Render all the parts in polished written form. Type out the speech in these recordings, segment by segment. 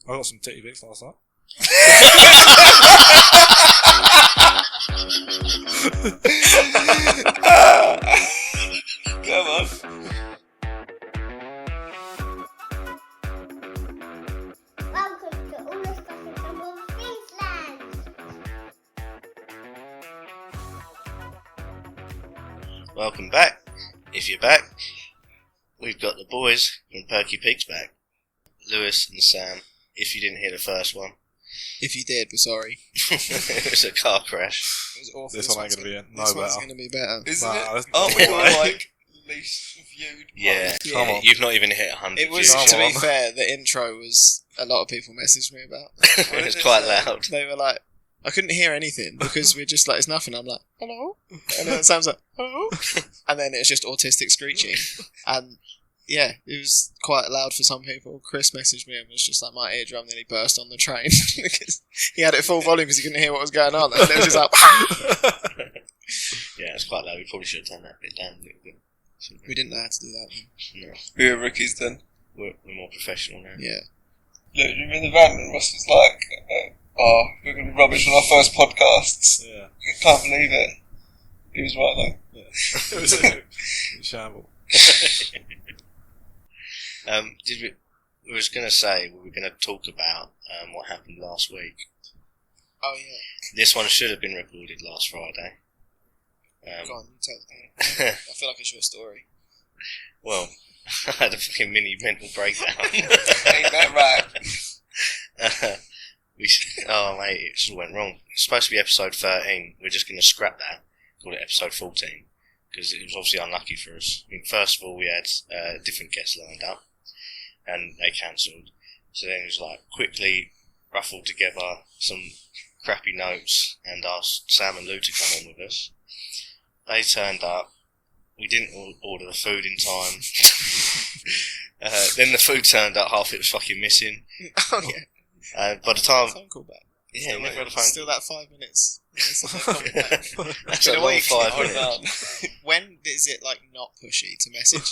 I got some titty pics last night. Come on. Welcome to All This Gossip from All Queensland. Welcome back. If you're back, we've got the boys from Perky Pigs back. Lewis and Sam, if you didn't hear the first one. If you did, we're sorry. It was a car crash. It was awful. This one ain't going to be no This one's better. going to be better. Isn't Nah, it? Aren't we all like least viewed? Yeah, Come on. You've not even hit 100 It was, views. to be fair, the intro was a lot of people messaged me about. It was quite loud. They were like, I couldn't hear anything because we're just like, it's nothing. I'm like, hello? And then Sam's like, hello? And then it was just autistic screeching. And yeah, it was quite loud for some people. Chris messaged me and was just like, my eardrum nearly burst on the train. Because he had it full volume because he couldn't hear what was going on. And it was just like, Yeah, it's quite loud. We probably should have done that bit down a little bit. we didn't know how to do that. No, We were rookies then. we're more professional now. Yeah. Look, you remember the van and Ross was like, we're going to be rubbish on our first podcasts. Yeah. I can't believe it. He was right though. Yeah. It was a shamble. We was going to say we were going to talk about what happened last week. Oh, yeah. This one should have been recorded last Friday. Go on, you tell me. I feel like it's your story. Well, I had a fucking mini mental breakdown. Ain't that right? Oh mate, it just all went wrong. It's supposed to be episode 13. We're just going to scrap that, call it episode 14, because it was obviously unlucky for us. I mean, first of all, we had different guests lined up, and they cancelled. So then it was like, quickly ruffled together some crappy notes and asked Sam and Lou to come on with us. They turned up. We didn't order the food in time. Then the food turned up, half it was fucking missing. Oh, yeah. By the time... Phone call back. Yeah, never had a phone Still that 5 minutes. That's a long 5 minutes. When is it like not pushy to message?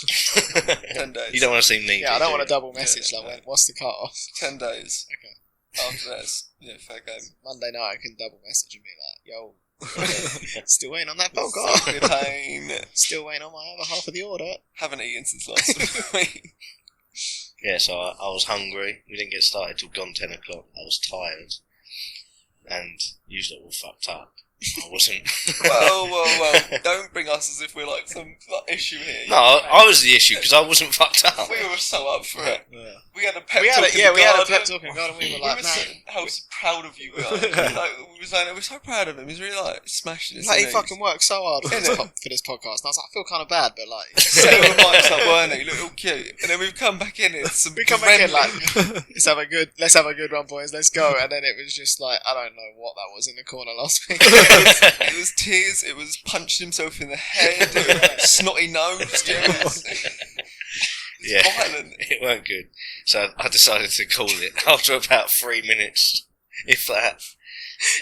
10 days. You don't want to seem needy. Yeah, I don't want to do double message. Yeah, like, yeah. when, what's the cut off? 10 days. Okay. After that, yeah, fair game. Monday night, I can double message and be like, "Yo, still waiting on that phone call. Pain. Still waiting on my other half of the order." Haven't eaten since last week. Yeah, so I was hungry. We didn't get started till gone 10 o'clock. I was tired. And you lot all fucked up. I wasn't. Well. Don't bring us as if we're like some issue here. No, I was the issue because I wasn't fucked up. We were so up for it. Yeah. We had a pep We had talk a, yeah, in the we had a garden. pep talk in the garden. We were like, we were "Man, how proud of you we are. Like, we were saying, we're so proud of him. He's really like smashing his like he knees. fucking worked so hard for this podcast." And I was like, "I feel kind of bad, but like." Set the mics up, weren't he? You look all cute. And then we've come back in and some We come back in gremlin. like, let's have a good run, boys. Let's go. And then it was just like, I don't know what that was in the corner last week. It was tears, it was punching himself in the head, it was snotty nose, it was Yeah, violent. it weren't good. So I decided to call it after about 3 minutes, if that.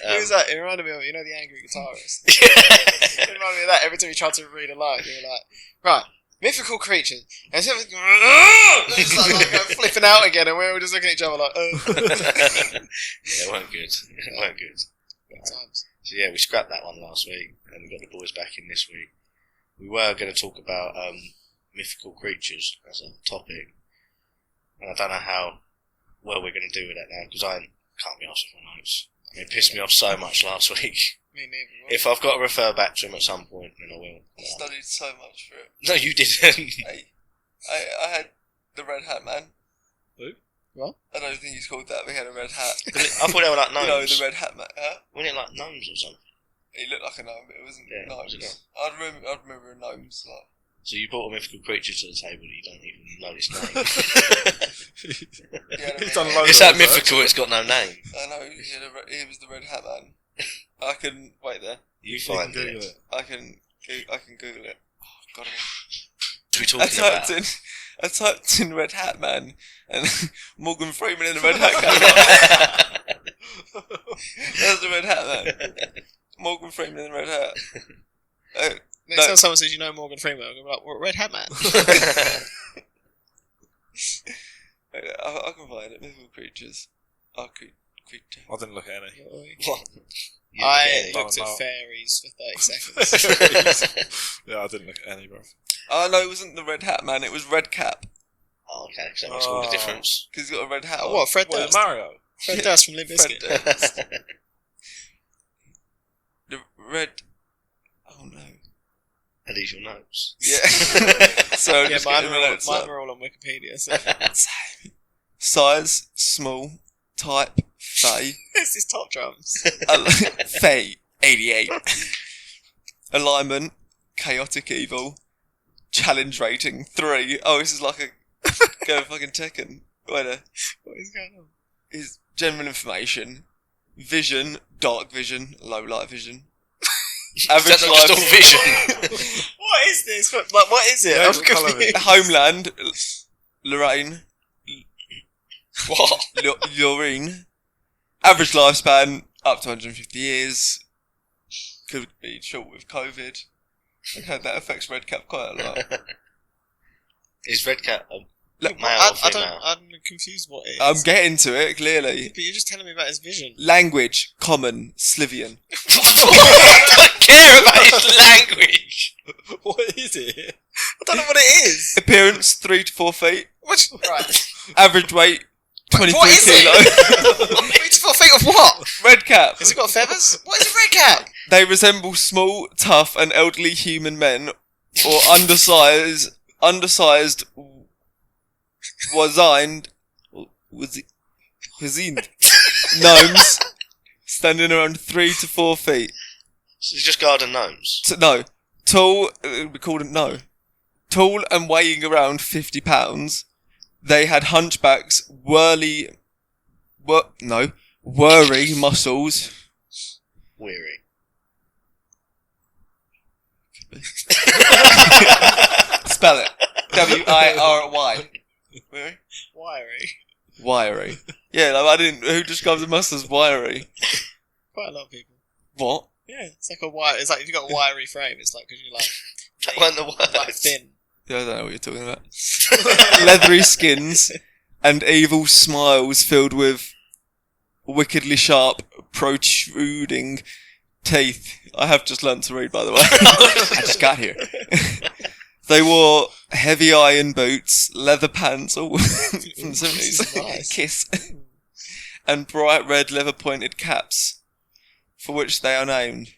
It was like, it reminded me of, you know, the angry guitarist. Yeah. It reminded me of that every time you tried to read a line. You were like, right, mythical creatures. And it's just like flipping out again, and we were just looking at each other like, Yeah, it weren't good. It weren't good. Good times. So yeah, we scrapped that one last week, and we got the boys back in this week. We were going to talk about mythical creatures as a topic, and I don't know how well we're going to do with that now, because I can't be asked for my notes. It pissed me off so much last week. Me neither. If I've got to refer back to them at some point, then I will. I studied so much for it. No, you didn't. I had the red hat man. Who? What? I don't think he's called that, but he had a red hat. I thought they were like gnomes. You know, the red hat man. Huh? Wasn't it like gnomes or something? He looked like a gnome, but it wasn't Yeah, gnomes. was it I'd remember gnomes. Like, So you brought a mythical creature to the table that you don't even know its name. yeah, You've done loads It's of that research. mythical, it's got no name. I know he was the red hat man. I can wait there. You You find can Google it. it. I can Google it. Oh, God. What are we talking about? I typed in red hat man and Morgan Freeman in the red hat came up. That's the red hat man. Morgan Freeman in the red hat. Next time someone says you know Morgan Freeman, I'm going to be like, what, Red Hat Man? I can find it. Mythical creatures. I could. I didn't look at any. What? I Yeah, looked no. at fairies for 30 seconds. Yeah, I didn't look at any, bro. Oh no, it wasn't the red hat man. It was red cap Oh, okay, so that makes all the difference. because he's got a red hat. Oh, on. what, Fred What, Durst? Mario? Fred Yeah. Durst from Limp Fred Bizkit. Durst. The red. Oh no. Are these your notes? Yeah. So Yeah, just mine getting were, my all, notes mine up. were all on Wikipedia. So. Size small. Type Faye. This is top drums. Faye 88. Alignment chaotic evil. Challenge rating 3. Oh, this is like a go fucking Tekken. Wait a. What is going on? Is general information. Vision, dark vision, low light vision. Average Is that not just all life. vision? What is this? What is it? Yeah, I'm what colour is it? confused. Homeland, Lorraine, What? Lorraine. Average lifespan up to 150 years. Could be short with COVID. Okay, that affects Red Cap quite a lot. Is Red Cat a Look, male I or female? don't. I'm confused. What it is? I'm getting to it clearly. But you're just telling me about his vision. Language, common, Slivian. I don't care about his language. What is it? I don't know what it is. Appearance 3 to 4 feet. What? Right. Average weight 23 What is kilo. 3 to 4 feet of what? Red Cap. Has it got feathers? What is a red cap? They resemble small, tough, and elderly human men, or undersized, wazine gnomes, standing around 3 to 4 feet. So it's just garden gnomes. No, tall. We called them no. Tall and weighing around 50 pounds. They had hunchbacks, worry muscles. Weary. Spell it. W-I-R-Y. Wiry? Wiry. Wiry. Yeah, like I didn't. Who describes a muscle as wiry? Quite a lot of people. What? Yeah, it's like a wire. It's like if you've got a wiry frame, it's like because you're like That weren't the words. like thin. Yeah, I don't know what you're talking about. Leathery skins and evil smiles filled with wickedly sharp, protruding teeth. I have just learnt to read, by the way. I just got here. They wore heavy iron boots, leather pants, from the 70s, Nice. Kiss, and bright red leather-pointed caps, for which they are named.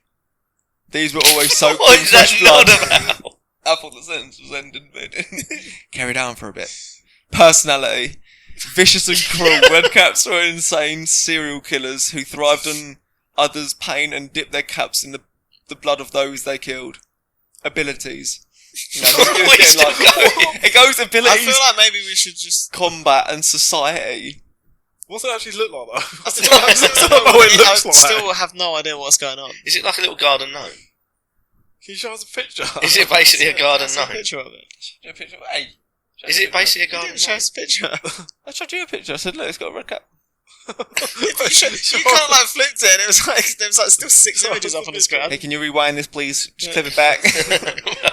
These were always soaked What in is that fresh blood. not about? I thought the sentence was ending, but carried on for a bit. Personality. Vicious and cruel. Red caps were insane serial killers who thrived on others' pain and dipped their caps in the blood of those they killed. Abilities. You know, it's getting like, it goes I abilities, feel like maybe we should just. combat and society. What's it actually look like, though? I still, don't know what it looks like. still have no idea what's going on. Is it like a little garden gnome? Can you show us a picture? Is it basically a garden That's a gnome? picture of it. Show a picture. Hey, Is it basically a You garden didn't show gnome? us a picture. I showed you a picture. I said, look, it's got a red cap. you kind of like flipped it, and it was like there was like still 6 images up on the screen. Hey, can you rewind this, please? Just clip it back.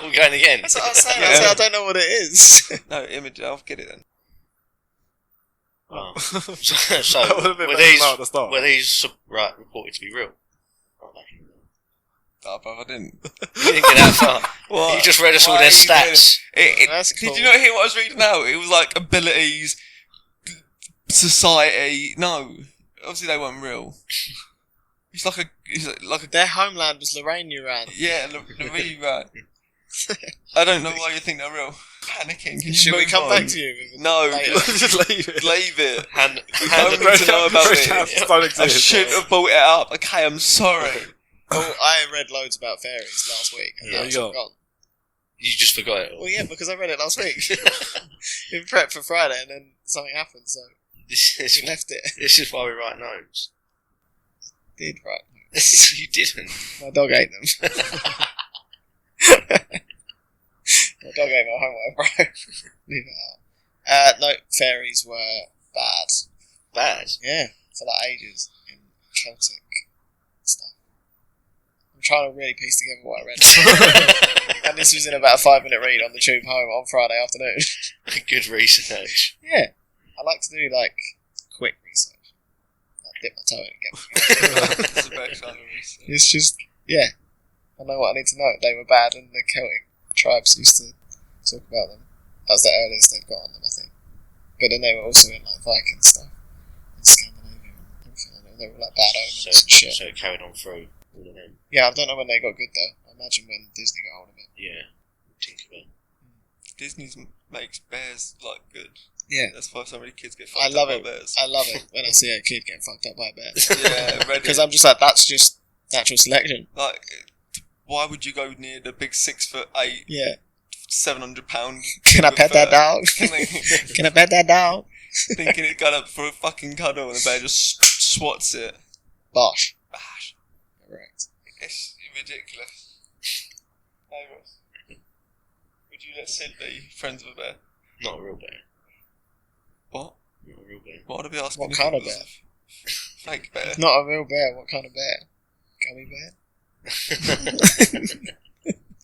We're going again. That's what I was saying. Yeah. I was like, I don't know what it is. No, image. I'll get it then. Oh. That So, would have been were better now at the start. these right, reported to be real? Aren't they? Oh, but I didn't. You didn't get that far. What? You just read us all Why their are you doing stats. That's Did cool. you not hear what I was reading out? It was like abilities, society. No, obviously they weren't real. It's like a Their homeland was Lorraine, Iran. yeah, really right. I don't know why you think they're real. Panicking. Can you Should we move come on? back to you? With No, later? Just leave it. leave it. Hand don't them- need to know about Red it. caps don't I exist. shouldn't have brought it up. Okay, I'm sorry. Oh, I read loads about fairies last week. And Yeah, now you it's got- all gone. You just forgot it all. Well, yeah, because I read it last week. In prep for Friday, and then something happened, so This we is, left it. this is why we write notes. Did right. You didn't. My dog ate them. My dog ate my homework, bro. Leave it out. No, fairies were bad. Bad. Yeah, for like ages in Celtic stuff. I'm trying to really piece together what I read. And this was in about a 5-minute read on the tube home on Friday afternoon. Good research. Yeah, I like to do like quick research. dip my toe in and get one. That's the best kind of research. It's just, yeah. I know what I need to know. They were bad, and the Celtic tribes used to talk about them. That was the earliest they've got on them, I think. But then they were also in like Viking stuff in Scandinavia and everything. They were like bad omens and shit. So it carried on through all of them. Yeah, I don't know when they got good though. I imagine when Disney got hold of it. Yeah. Tinkerbell. Disney makes bears like good. Yeah. That's why so many kids get I fucked love up it. by bears. I love it when I see a kid getting fucked up by a bear. Yeah, Because I'm just like, that's just natural selection. like, why would you go near the big 6'8", Yeah. 700-pound? Can I pet that dog? Thinking Can I pet that dog? it's gone up for a fucking cuddle and the bear just swats it. Bosh. Bash. Correct. It's ridiculous. Hey, Ross. Would you let Sid be friends with a bear? Not a real bear. What? Not a real bear. What would I be asking? What if kind it of was bear? a Fake bear. Not a real bear. What kind of bear? Gummy bear?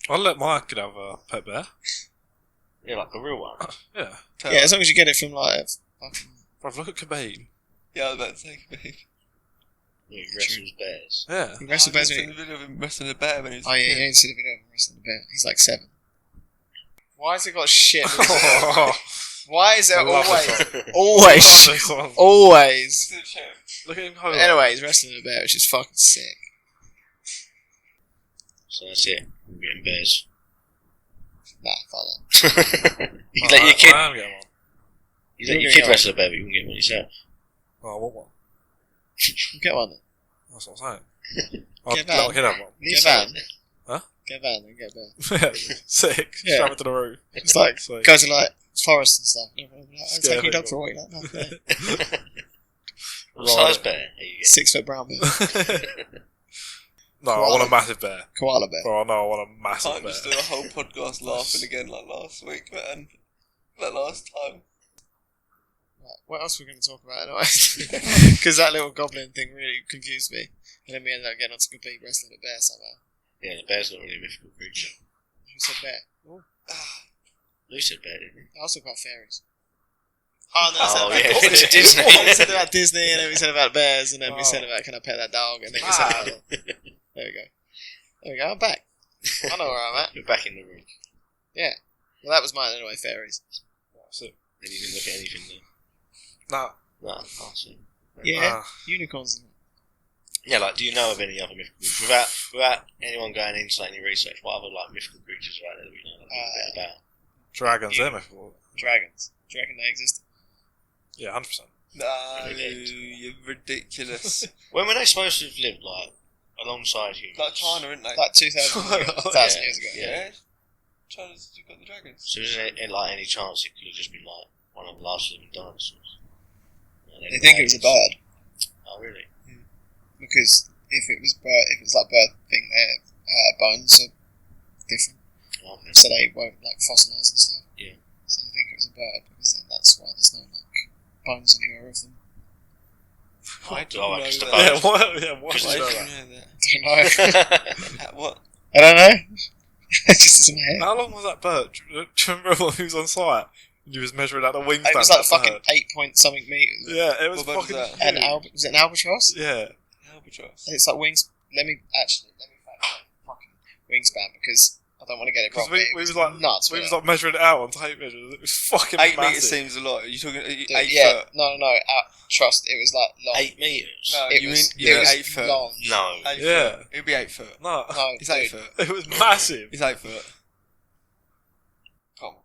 I'll let Mike have a pet bear. Yeah, like a real one. Yeah. Yeah, as long as you get it from like a fucking... Bruv, look at Cobain. Yeah, I was about to say, babe. Yeah, he wrestles bears. Yeah. He wrestled bears I've when seen the video of him wrestling a bear when he was Oh a yeah, kid. you ain't seen a video of him wrestling a bear. He's like 7. Why has it got shit? Why is there I love always, this song. always, I love this song. always? Look at him hold on. Anyway, he's wrestling a bear, which is fucking sick. So that's it. We're getting bears. Nah, fuck that. You let your kid. I am getting one. You let your You're kid getting wrestle a bear, but you can get one yourself. Oh, I want one. Get one then. That's what I'm saying. I'll Get let my kid have one. Get a van. Huh? Get a van and get a bear. Sick. Yeah. Strap it to the roof. It's like, Sick. go to like forests and stuff. Like, Scare take your dog people. for a walk. Like, no, yeah. What size bear are you getting? 6 foot brown bear. No, I want a massive bear. Koala bear. Oh no, I want a massive Can't bear. just do a whole podcast laughing again like last week, man. Like last time. Right, what else are we going to talk about anyway? Because that little goblin thing really confused me. And then we ended up getting on to complete wrestling a bear somehow. Yeah, the bear's not really a mythical creature. Who said bear? Lou said bear, didn't he? I also about fairies. Oh, no, Oh, I said yeah, about it's Disney. We said about Disney, and then we said about bears, and then we said about can I pet that dog, and then we said about... There we go. There we go, I'm back. I know where I'm at. You're back in the room. Yeah. Well, that was mine anyway, fairies. That's it. Then you didn't look at anything then. Nah. No, I can't see. Yeah, unicorns. Yeah, like, do you know of any other mythical creatures? Without anyone going into any research, what other, like, mythical creatures are out there that we know like, a bit about? Dragons, they're mythical. Dragons. Do you reckon they exist? Yeah, 100%. No, you're ridiculous. When were they supposed to have lived, like, alongside humans? Like China, isn't they? Like 2,000 years ago. Yeah. China's got the dragons. So is there, like, any chance it could have just been, like, one of the last living dinosaurs? They think it was a bird. Oh, really? Because if it was like bird thing, their bones are different, Oh, okay. so they won't like fossilise and stuff. Yeah. So they think it was a bird because then that's why there's no like bones anywhere of them. I Oh, don't like know it's the that. bird. Yeah, what? Yeah, what? Because do you know I that? don't know that. What? I don't know. It just is in my head. How long was that bird? Do you remember when he was on site? And he was measuring out the wingspan. It was like fucking 8 point something meters. Yeah, it was What bird was fucking. that? huge. Was it an albatross? Yeah. Albatross. It's like wings. Let me find fucking wingspan because I don't want to get it Because wrong. we but it was like nuts. we was wasn't like measuring it out on tape measures. It was fucking 8 massive. metres seems a lot. Are you talking it? 8 yeah, foot? no. Trust, it was like long. 8 metres? No, It you was, mean it was 8 foot? long. No. 8 Yeah. foot. It'd be 8 foot. No, No, It's 8 dude. foot. it was massive. It's 8 foot. Come on.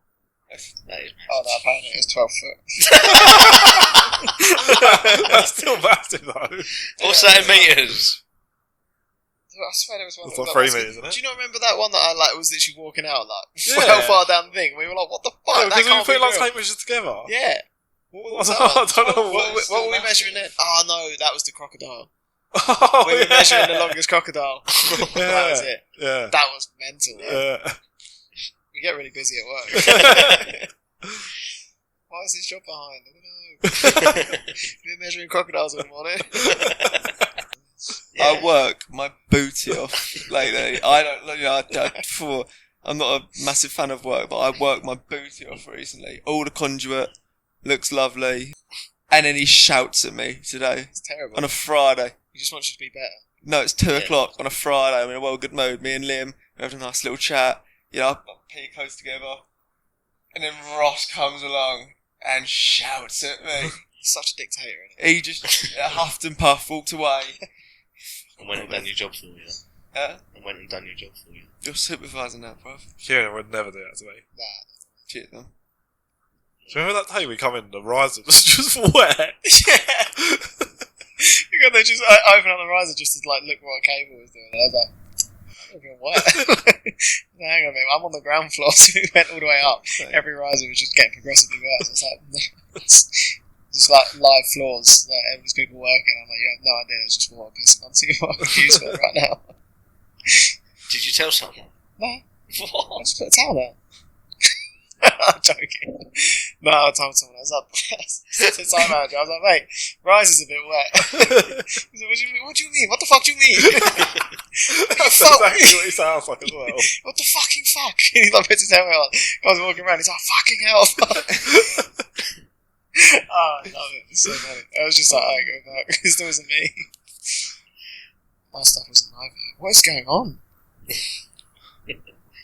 That's- That is Oh no, apparently it was 12 foot. That's still massive though. What's that in metres? I swear there was one. It's that like was 3 like- meters, isn't it? Do you not remember that one that I like was literally walking out like Yeah. well far down the thing? We were like, what the fuck? Yeah, that because we were can't be putting like real. tape measures together. Yeah. What, I don't know What were we measuring then? Oh no, that was the crocodile. Oh, We were yeah. measuring the longest crocodile. That was it. Yeah. That was mental. Yeah. We get really busy at work. Why is this job behind? I don't know. We've been measuring crocodiles all morning. Yeah. I work my booty off lately. I don't, you know, I'm not a massive fan of work, but I work my booty off recently. All the conduit looks lovely. And then he shouts at me today It's terrible. on a Friday. He just wants you to be better. No, it's 2 o'clock on a Friday. I'm in a well good mood. Me and Liam, we're having a nice little chat. You know, pee close together. And then Ross comes along and shouts at me. He's such a dictator, isn't he? He just huffed and puffed, walked away. And went and done your job for you. And went and done your job for you. You're supervisor now, bruv. Kieran would never do that to me. Nah. Cheers, man. Do you remember that day we come in, the riser was just wet? Yeah. You got there just open up the riser just to like look what a cable was doing. And I was like, I'm not even wet. Hang on a minute, I'm on the ground floor, so we went all the way up. Every riser was just getting progressively worse. It's like, just like live floors, like there's people working. I'm like, you have no idea, there's just water pissing onto you. What I'm confused for right now. Did you tell someone? No, I What? just put a towel there. I'm joking. No, I told someone, I was like, to site manager, I was like, mate, Rise is a bit wet. He said, what do you mean? What the fuck do you mean? That's exactly what he sounds like as well. What the fucking fuck? And he like puts his helmet on. Guys walking around, he's like, fucking hell. Oh, I love it. It's so funny. I was just like, I go back. It still wasn't me. My stuff wasn't like that. What is going on?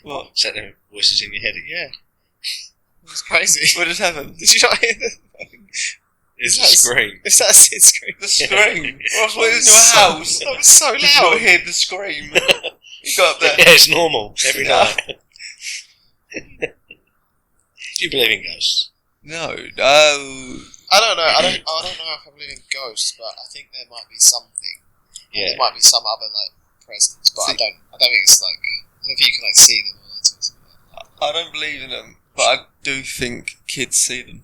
What? Set them voices in your head again. Yeah. It was crazy. What just happened? Did you not hear the It's Is a that scream. Is that a Sid scream? The scream. Ross, what is So- your house? That was so Did you not loud. hear the scream? You got up there. Yeah, it's normal every night. Do you believe in ghosts? No. I don't know. I don't know if I believe in ghosts, but I think there might be something. Yeah. There might be some other like presence, but I don't think it's like. I don't know if you can like see them or that sort of stuff. I don't believe in them, but I do think kids see them.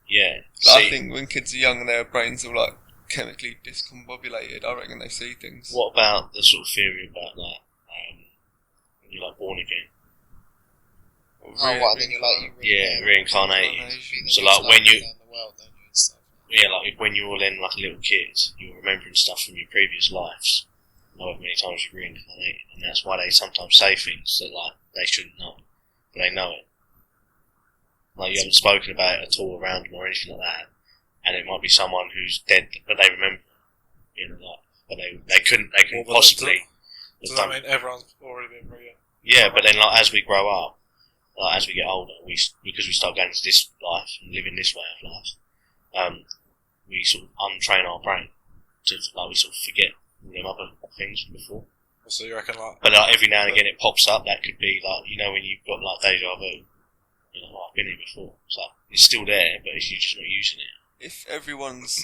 Yeah. Like, I See, think when kids are young and their brains are like chemically discombobulated, I reckon they see things. what about the sort of theory about like when you're like born again? Oh, what? Then you're like Yeah, reincarnated. Then So you like start when you going around the world, don't you, and stuff. yeah, like when you were then like a little kid, you were remembering stuff from your previous lives. However many times you reincarnated, and that's why they sometimes say things that like they shouldn't know, but they know it. Like you haven't spoken about it at all around them or anything like that, and it might be someone who's dead, but they remember. You know, like, but they couldn't possibly. Does that mean everyone's already been brilliant? Yeah, but then like as we grow up, like as we get older, because we start going to this life and living this way of life, we sort of untrain our brain to like we sort of forget all them other things from before. So you reckon like... But like every now and again it pops up. That could be like, you know, when you've got like deja vu. You know, I've been here before. So it's still there, but you're just not using it. If everyone's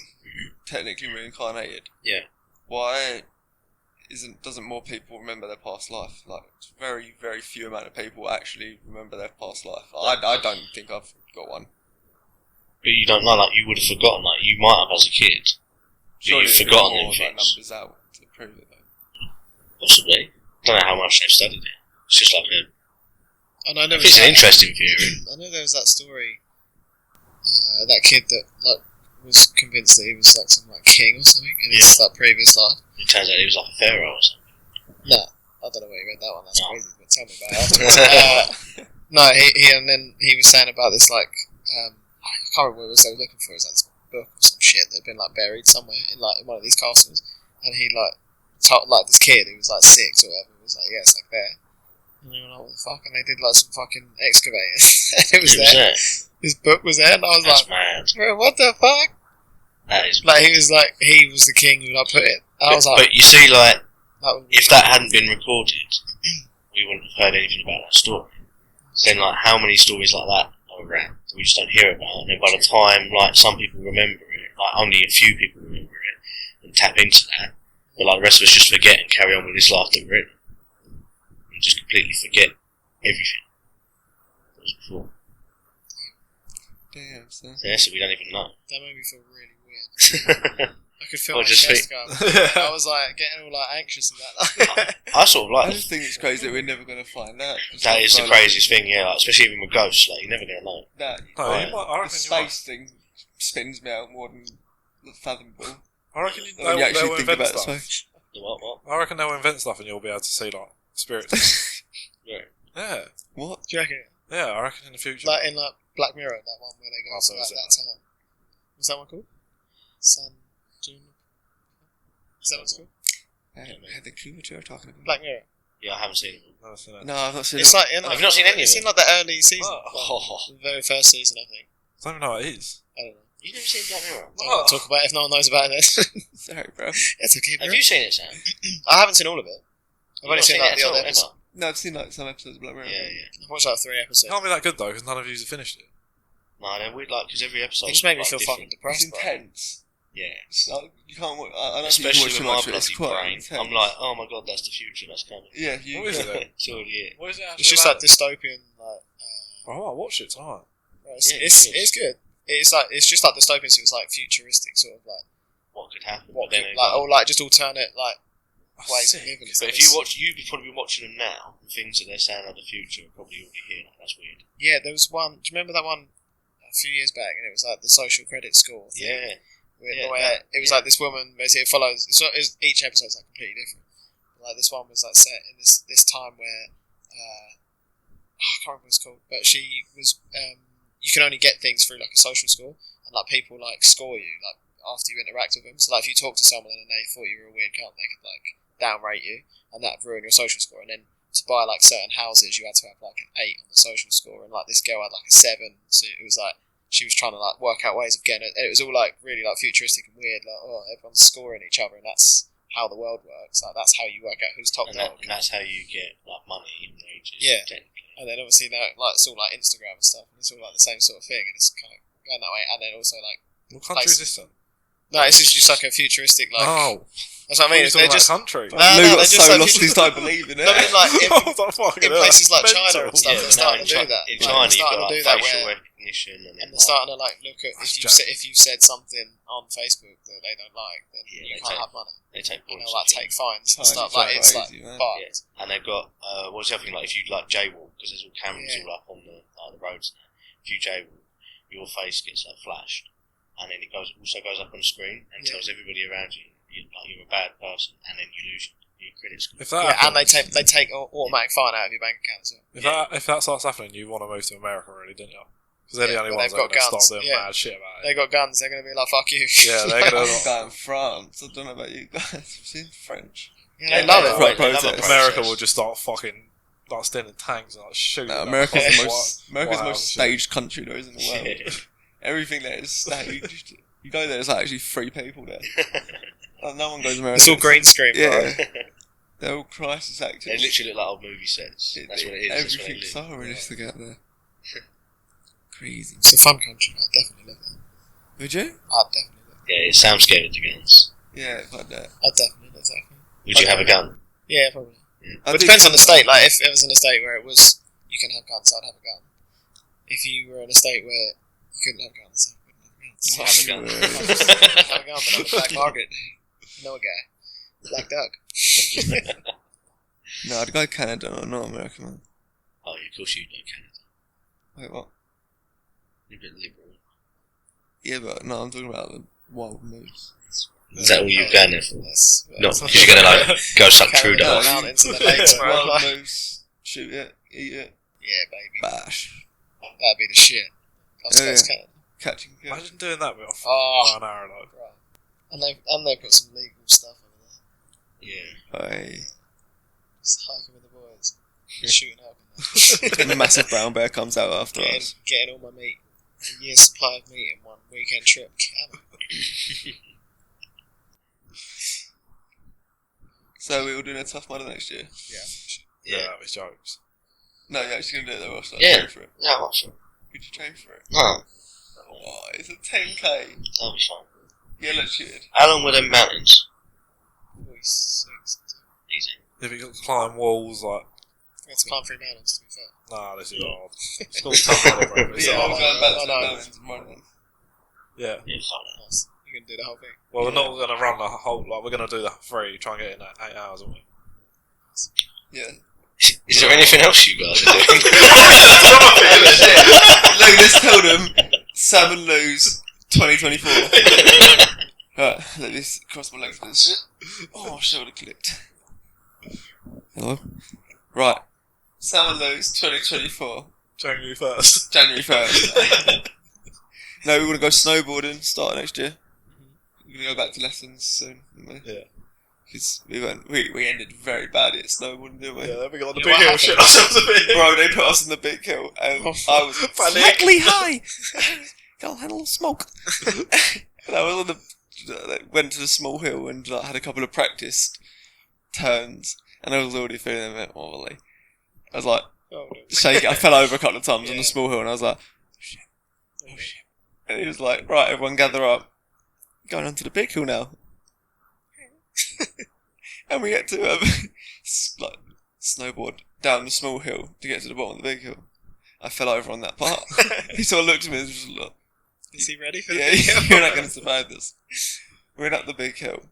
technically reincarnated, Yeah. why doesn't more people remember their past life? Like, it's very, very few amount of people actually remember their past life. I don't think I've got one. But you don't know, like you would have forgotten, like you might have as a kid. But you've there's forgotten more them of that things. numbers out to prove it though. Possibly. Don't know how much they've studied it. It's just like And I know it's an interesting theory. I know there was that story. That kid that like was convinced that he was like some like king or something in his like previous life. It turns out he was like a pharaoh or something. No, I don't know where you read that one. That's No. crazy. But tell me about it afterwards. No, he and then he was saying about this like I can't remember what it was they were looking for. It was like this book or some shit that had been like buried somewhere in one of these castles, and he like told like this kid who was like 6 or whatever was like, yeah, it's like there. And they were like, what the fuck? And they did like some fucking excavating. And it was He there. was His book was there, and I was That's like, mad. bro, what the fuck? That is. Like he was the king who like put it. I was like, but you see, like that would be if that hadn't been recorded, we wouldn't have heard anything about that story. Then, like, how many stories like that are around that we just don't hear about? And then by the time, like, some people remember it, like, only a few people remember it and tap into that, but, like, the rest of us just forget and carry on with this life that we're in. And just completely forget everything that was before. Damn, son. Yeah, so we don't even know. that made me feel really weird. I could feel Or my just chest think- go. I was like getting all like anxious and that. I sort of I like just think it's crazy that we're never going to find out. that is the Like, craziest thing, yeah, like, especially even with ghosts, like, you're never going to know. That, No, Right. you might, I the reckon you might. space thing spins me out more than fathomable. I reckon you, When you actually they'll think invent about stuff. space. The what? I reckon they'll invent stuff and you'll be able to see like spirits. Yeah. Yeah, What? Do you reckon? yeah. I reckon in the future. Like in like Black Mirror, that one where they go Oh, to so like, is that it? town. Was that one called? San June. Is that what it's called? I had the clue what you were talking about. Black Mirror. Yeah, I haven't seen it. Never seen it. No, I've not seen It's it. like in Have you not seen any of It's it? in like the early season. Oh, The very first season, I think. I don't even know what it is. I don't know. you've never seen Black Mirror? Don't talk about it if no one knows about it. Sorry, bro. It's okay, bro. Have you seen it, Sam? I haven't seen all of it. I've only You've seen not like the it odd at all, episode. ever? No, I've seen like some episodes of Black Mirror. Yeah. I've watched like 3 It episodes. can't be that good though, because none of you have finished it. No, they're weird, like, because every episode It just made me like, feel different. fucking It's depressed, bro. intense. Yeah. It's like, you can't watch. I don't Especially think with you my can watch too much of it. It's bloody quite brain. intense. I'm like, oh my god, that's the future, that's coming. Yeah, you. What is it? It's already it. What is it actually It's just like about? dystopian, like. Oh, I watched it tonight. It's, Yeah, it's, it is. it's good. It's just like dystopian, so it's like futuristic, sort of like What could happen? what But then could, it like goes- all like just alternate like That's ways sick. of living. and But stuff. if you watch, you'd probably be watching them now. The things that they're saying are the future are probably already here. Like, that's weird. Yeah, there was one. Do you remember that one a few years back? And it was like the social credit score. Thing, Yeah. where Yeah, where it was yeah. like this woman basically it follows. Each episode's like completely different. Like this one was like set in this time where I can't remember what it's called, but she was. You can only get things through like a social score, and like people like score you like after you interact with them. So like if you talk to someone and they thought you were a weird cunt, they could like downrate you, and that would ruin your social score. And then to buy like certain houses, you had to have like an 8 on the social score, and like this girl had like a 7. So it was like she was trying to like work out ways of getting it. And it was all like really like futuristic and weird. Like everyone's scoring each other, and that's how the world works. Like that's how you work out who's top And, dog. and that's how you get like money in the ages. Yeah. Technically. And then obviously that like it's all like Instagram and stuff, and it's all like the same sort of thing, and it's kind of going that way. And then also like What country is this then? no, this is just like a futuristic like. Oh, That's what I mean. they're They're just country. No, Lou got they're just so like lost he started believing it. No, I mean, like I was like, fucking in hell, places like that's China mental. and stuff, Yeah, they're but now starting to do that. in Like, China, they're you've starting got to like do that facial where, recognition and and they're starting to like look at That's if you said something on Facebook that they don't like, then Yeah, you they can't take- have money. they take And points. they'll like off you. take fines and Fines stuff. are Like it's like crazy, man. fucked. And they've got what's the other thing? Like if you like jaywalk, because there's all cameras Yeah. all up on the roads now. If you jaywalk, your face gets like flashed, and then it also goes up on the screen and Yeah. tells everybody around you you're a bad person, and then you lose your credit score. If that Yeah, and they happens- take automatic fine out of your bank account as well. if that starts happening, you want to move to America, really, didn't you? Because they're the Yeah, only well, ones they've that are going got to guns, start doing yeah. mad shit about They it. got guns. They're gonna be like fuck you. Yeah, they're going to. Guy in France. I don't know about you guys. I've seen French. Yeah, they love it. Right, They love a protest. America process. will just start fucking like stealing tanks and like shooting. No, up America's fucking the most America's the White most House staged country there is in the world. Yeah. Everything there is staged. You go there, there's like actually 3 people there. Like, no one goes to America. It's all green screen, bro. Yeah, they're all crisis They actors. literally look like old movie sets. That's what it is. That's where they Everything's live. so realistic out there. Crazy. It's a fun country. I'd definitely live there. Would you? I'd definitely live Yeah, it sounds scared of the guns. Yeah, like that. there. I'd definitely live there. Would you have a gun? Yeah, probably. Yeah. I But it do depends on the think- state. Like, if it was in a state where it was, you can have guns, I'd have a gun. If you were in a state where you couldn't have guns, I wouldn't have guns. I'd have a gun. I'd have a gun, but I'm a Black Margaret. No guy. Black Doug. No, I'd go Canada or not America, man. Oh, of course you do, Canada. Wait, what? You're a bit liberal. Yeah, but no, I'm talking about the wild moose. Is that all you're going there for? That's, No, because you're going to like go suck Trudeau. Canada, mountains and the lakes, bro. Wild Like, moose, shoot it, eat it, yeah, baby. bash, That'd be the shit. That's Yeah. Canada. catch and kill. Imagine doing that with a Oh. an arrow. Like. Right. And they've got some legal stuff over there. Yeah. Hey. Just hiking with the boys. Shooting up. And A massive brown bear comes out after us. getting all my meat. A year's supply of meat in one weekend trip. So we all doing a tough mudder next year? Yeah. Yeah, Yeah. that was jokes. No, you're actually gonna do it though, Ross. Like, Yeah. train for it. Yeah, I'm up for it. Could you train for it? No, Oh, it's a 10k. that'll be fine. Yeah, let's shoot it. How long were them mountains? 46. Easy. If you got to climb walls, like, It's climb 3 mountains, to be fair. nah, this is hard. It's not tough, bro, but it's Yeah, hard. we're going back to I the know. mountains and running. Yeah. Yeah, fine. Nice. You can do the whole thing. Well, we're not going to run the whole, like, we're going to do the 3, try and get in at 8 hours, aren't we? Yeah. Is there anything else you guys are doing? Look, let's tell them Sam and Lou's 2024. Right, let me cross my legs for this. Oh, shoulder clipped. Hello? Right. Sam and Lou's 2024. January 1st. January 1st. No, we want to go snowboarding starting next year. we're gonna go back to lessons soon, aren't we? Yeah. Because we ended very badly at snowboarding, didn't we? Yeah, then we got on the Yeah, big what hill happened? shit ourselves a bit. Bro, they put us in the big hill, and I was slightly high. Girl had a little smoke. And I was on the went to the small hill and like, had a couple of practice turns, and I was already feeling a bit wobbly. I was like shaking. I fell over a couple of times on the small hill, and I was like, oh shit. And he was like, right, everyone gather up. Going onto the big hill now. And we get to like snowboard down the small hill to get to the bottom of the big hill. I fell over on that part. He sort of looked at me and was just like, Is he ready for yeah, the hill? you're not going to survive this. We're up the big hill,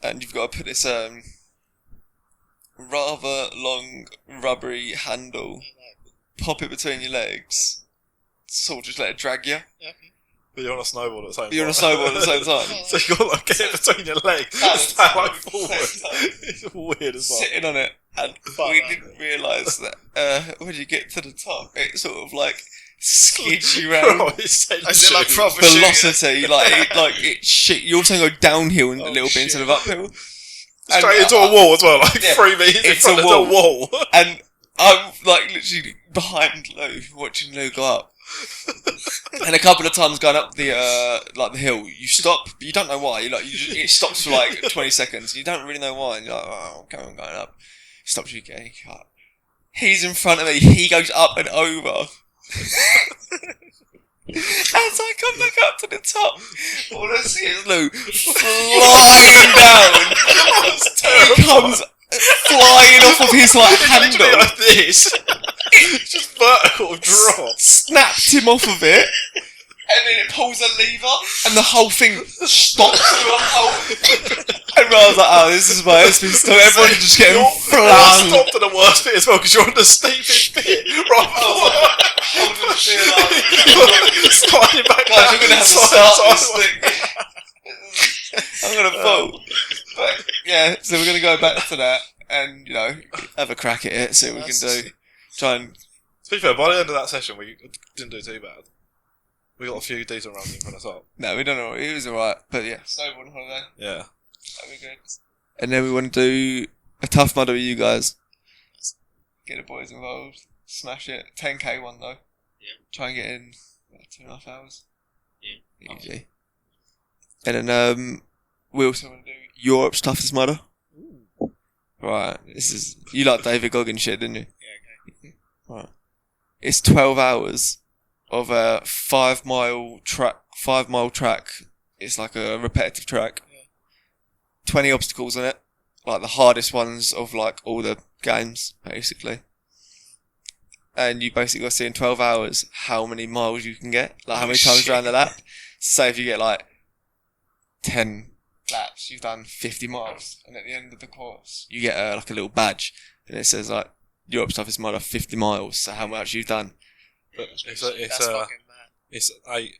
and you've got to put this rather long rubbery handle, pop it between your legs, sort of just let it drag you. But you're on a snowboard at the same time. You're on a snowboard at the same time. So you got to like, get it between your legs, stand like forward. It's weird as well. Sitting on it, and we didn't realise that when you get to the top, it sort of like skids you around. Right, essentially. Is it like proper Velocity, it shit. You also go downhill a little bit instead of uphill. Straight into a wall as well, like 3 meters in it's front a of the wall. And I'm like literally behind Lou, watching Lou go up. And a couple of times going up the hill, you stop, but you don't know why. It stops for like 20 seconds. You don't really know why. And you're like, oh, I'm going up. Stops you getting cut. He's in front of me. He goes up and over. As I come back up to the top, all I see is Lou flying down. He comes flying off of his like handle. Like this. Just vertical drop. Snapped him off of it, and then it pulls a lever, and the whole thing stops to a hole. And I was like, oh, this is my airspeed. So everyone's just getting flung. Stopped at the worst bit as well, because you're on the steepest bit. Right. Sliding back Guys, down. you're going to have to start this thing. I'm going to fall. But, yeah, so we're going to go back to that, and, have a crack at it, see what we can do. Try and... To be fair, by the end of that session, we didn't do too bad. We got a few decent runs in front of us up. No, we don't know. It was alright, but yeah. Snowboarding holiday. Yeah. That'd be good. And then we want to do a tough mudder with you guys. Get the boys involved. Smash it. 10k one though. Yeah. Try and get in 2.5 hours. Yeah. Easy. And then we also want to do Europe's toughest mudder. Right. This is you like David Goggins shit, didn't you? Yeah, okay. Right. It's 12 hours of a 5 mile track. 5 mile track. It's like a repetitive track. 20 obstacles on it, like the hardest ones of like all the games, basically. And you basically got to see in 12 hours how many miles you can get, like how many times around the lap. Say if you get like 10 laps, you've done 50 miles, and at the end of the course, you get like a little badge, and it says like Europe's toughest mile 50 miles. So how much you've done? But That's fucking mad. it's 8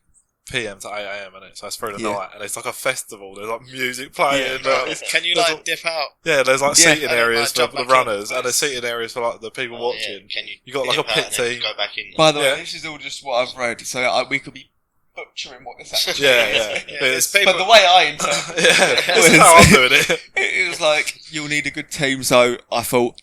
PM to 8 AM, isn't it? So it's through the night, and it's like a festival. There's like music playing. Can you there's dip out? Yeah, there's like seating and then, areas like, for jump the back in. runners, and there's seating areas for like the people watching. Can You got like a dip out pit and then team. Go back in. By the way, Yeah. this is all just what I've read, so we could be butchering what this actually Yeah, is. yeah. Yeah, But it's it's, people- But the way I interpret yeah, that's how I'm doing it. it was like, you'll need a good team, so I thought,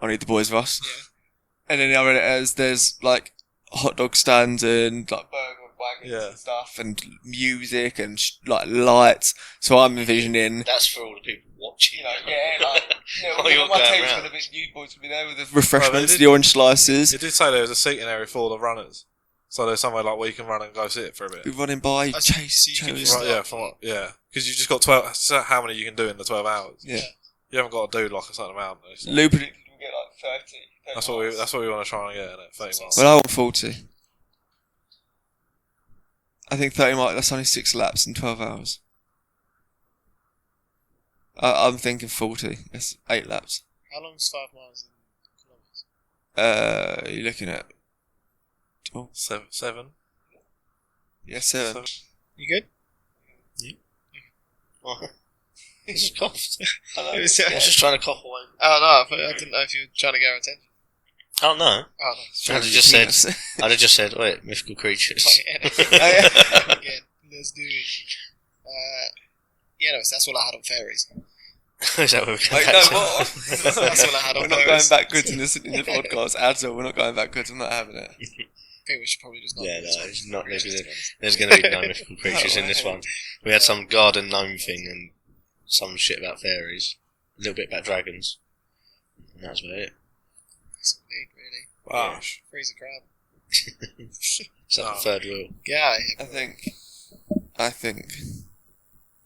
I need the boys of us. Yeah. And then I read it as there's like hot dog stands and like burger wagons Yeah. and stuff and music and like lights. So I'm envisioning, That's for all the people watching. my you're team's going round. gonna be, you boys will be there with the refreshments, did- the orange slices. It did say there was a seating area for all the runners. So there's somewhere like where you can run and go sit for a bit. We're running by, I chase, see, you can chase. just- Right, yeah, because you've just got 12. So how many you can do in the 12 hours? Yeah. You haven't got to do like a certain amount. Though, so. Lou predicted we'll get like 30. That's what we want to try and get. Innit? 30 miles. Well, I want 40. I think 30 miles, that's only 6 laps in 12 hours. I'm thinking 40. That's 8 laps. How long is 5 miles in kilometres? You're looking at... Oh, 7. yeah, 7. You good? He just coughed. It was, I was just trying to cough away. oh no, I didn't know if you were trying to get our attention. Oh no! Oh no. I'd have just said, "Wait, mythical creatures." Again, let's do it. Yeah, no, that's all I had on fairies. Is that what we're Wait, going no, back to? what? That's all I had on We're not fairies. going backwards in the podcast at all. We're not going backwards. I'm not having it. I think we should probably just not. Yeah, do no, this one. it's not. There's going to be no mythical creatures in this one. We had some garden gnome thing and some shit about fairies, a little bit about dragons, and that's about it. That's all we need, really. Wow. Freeze a crab. It's like the third rule. Yeah, I think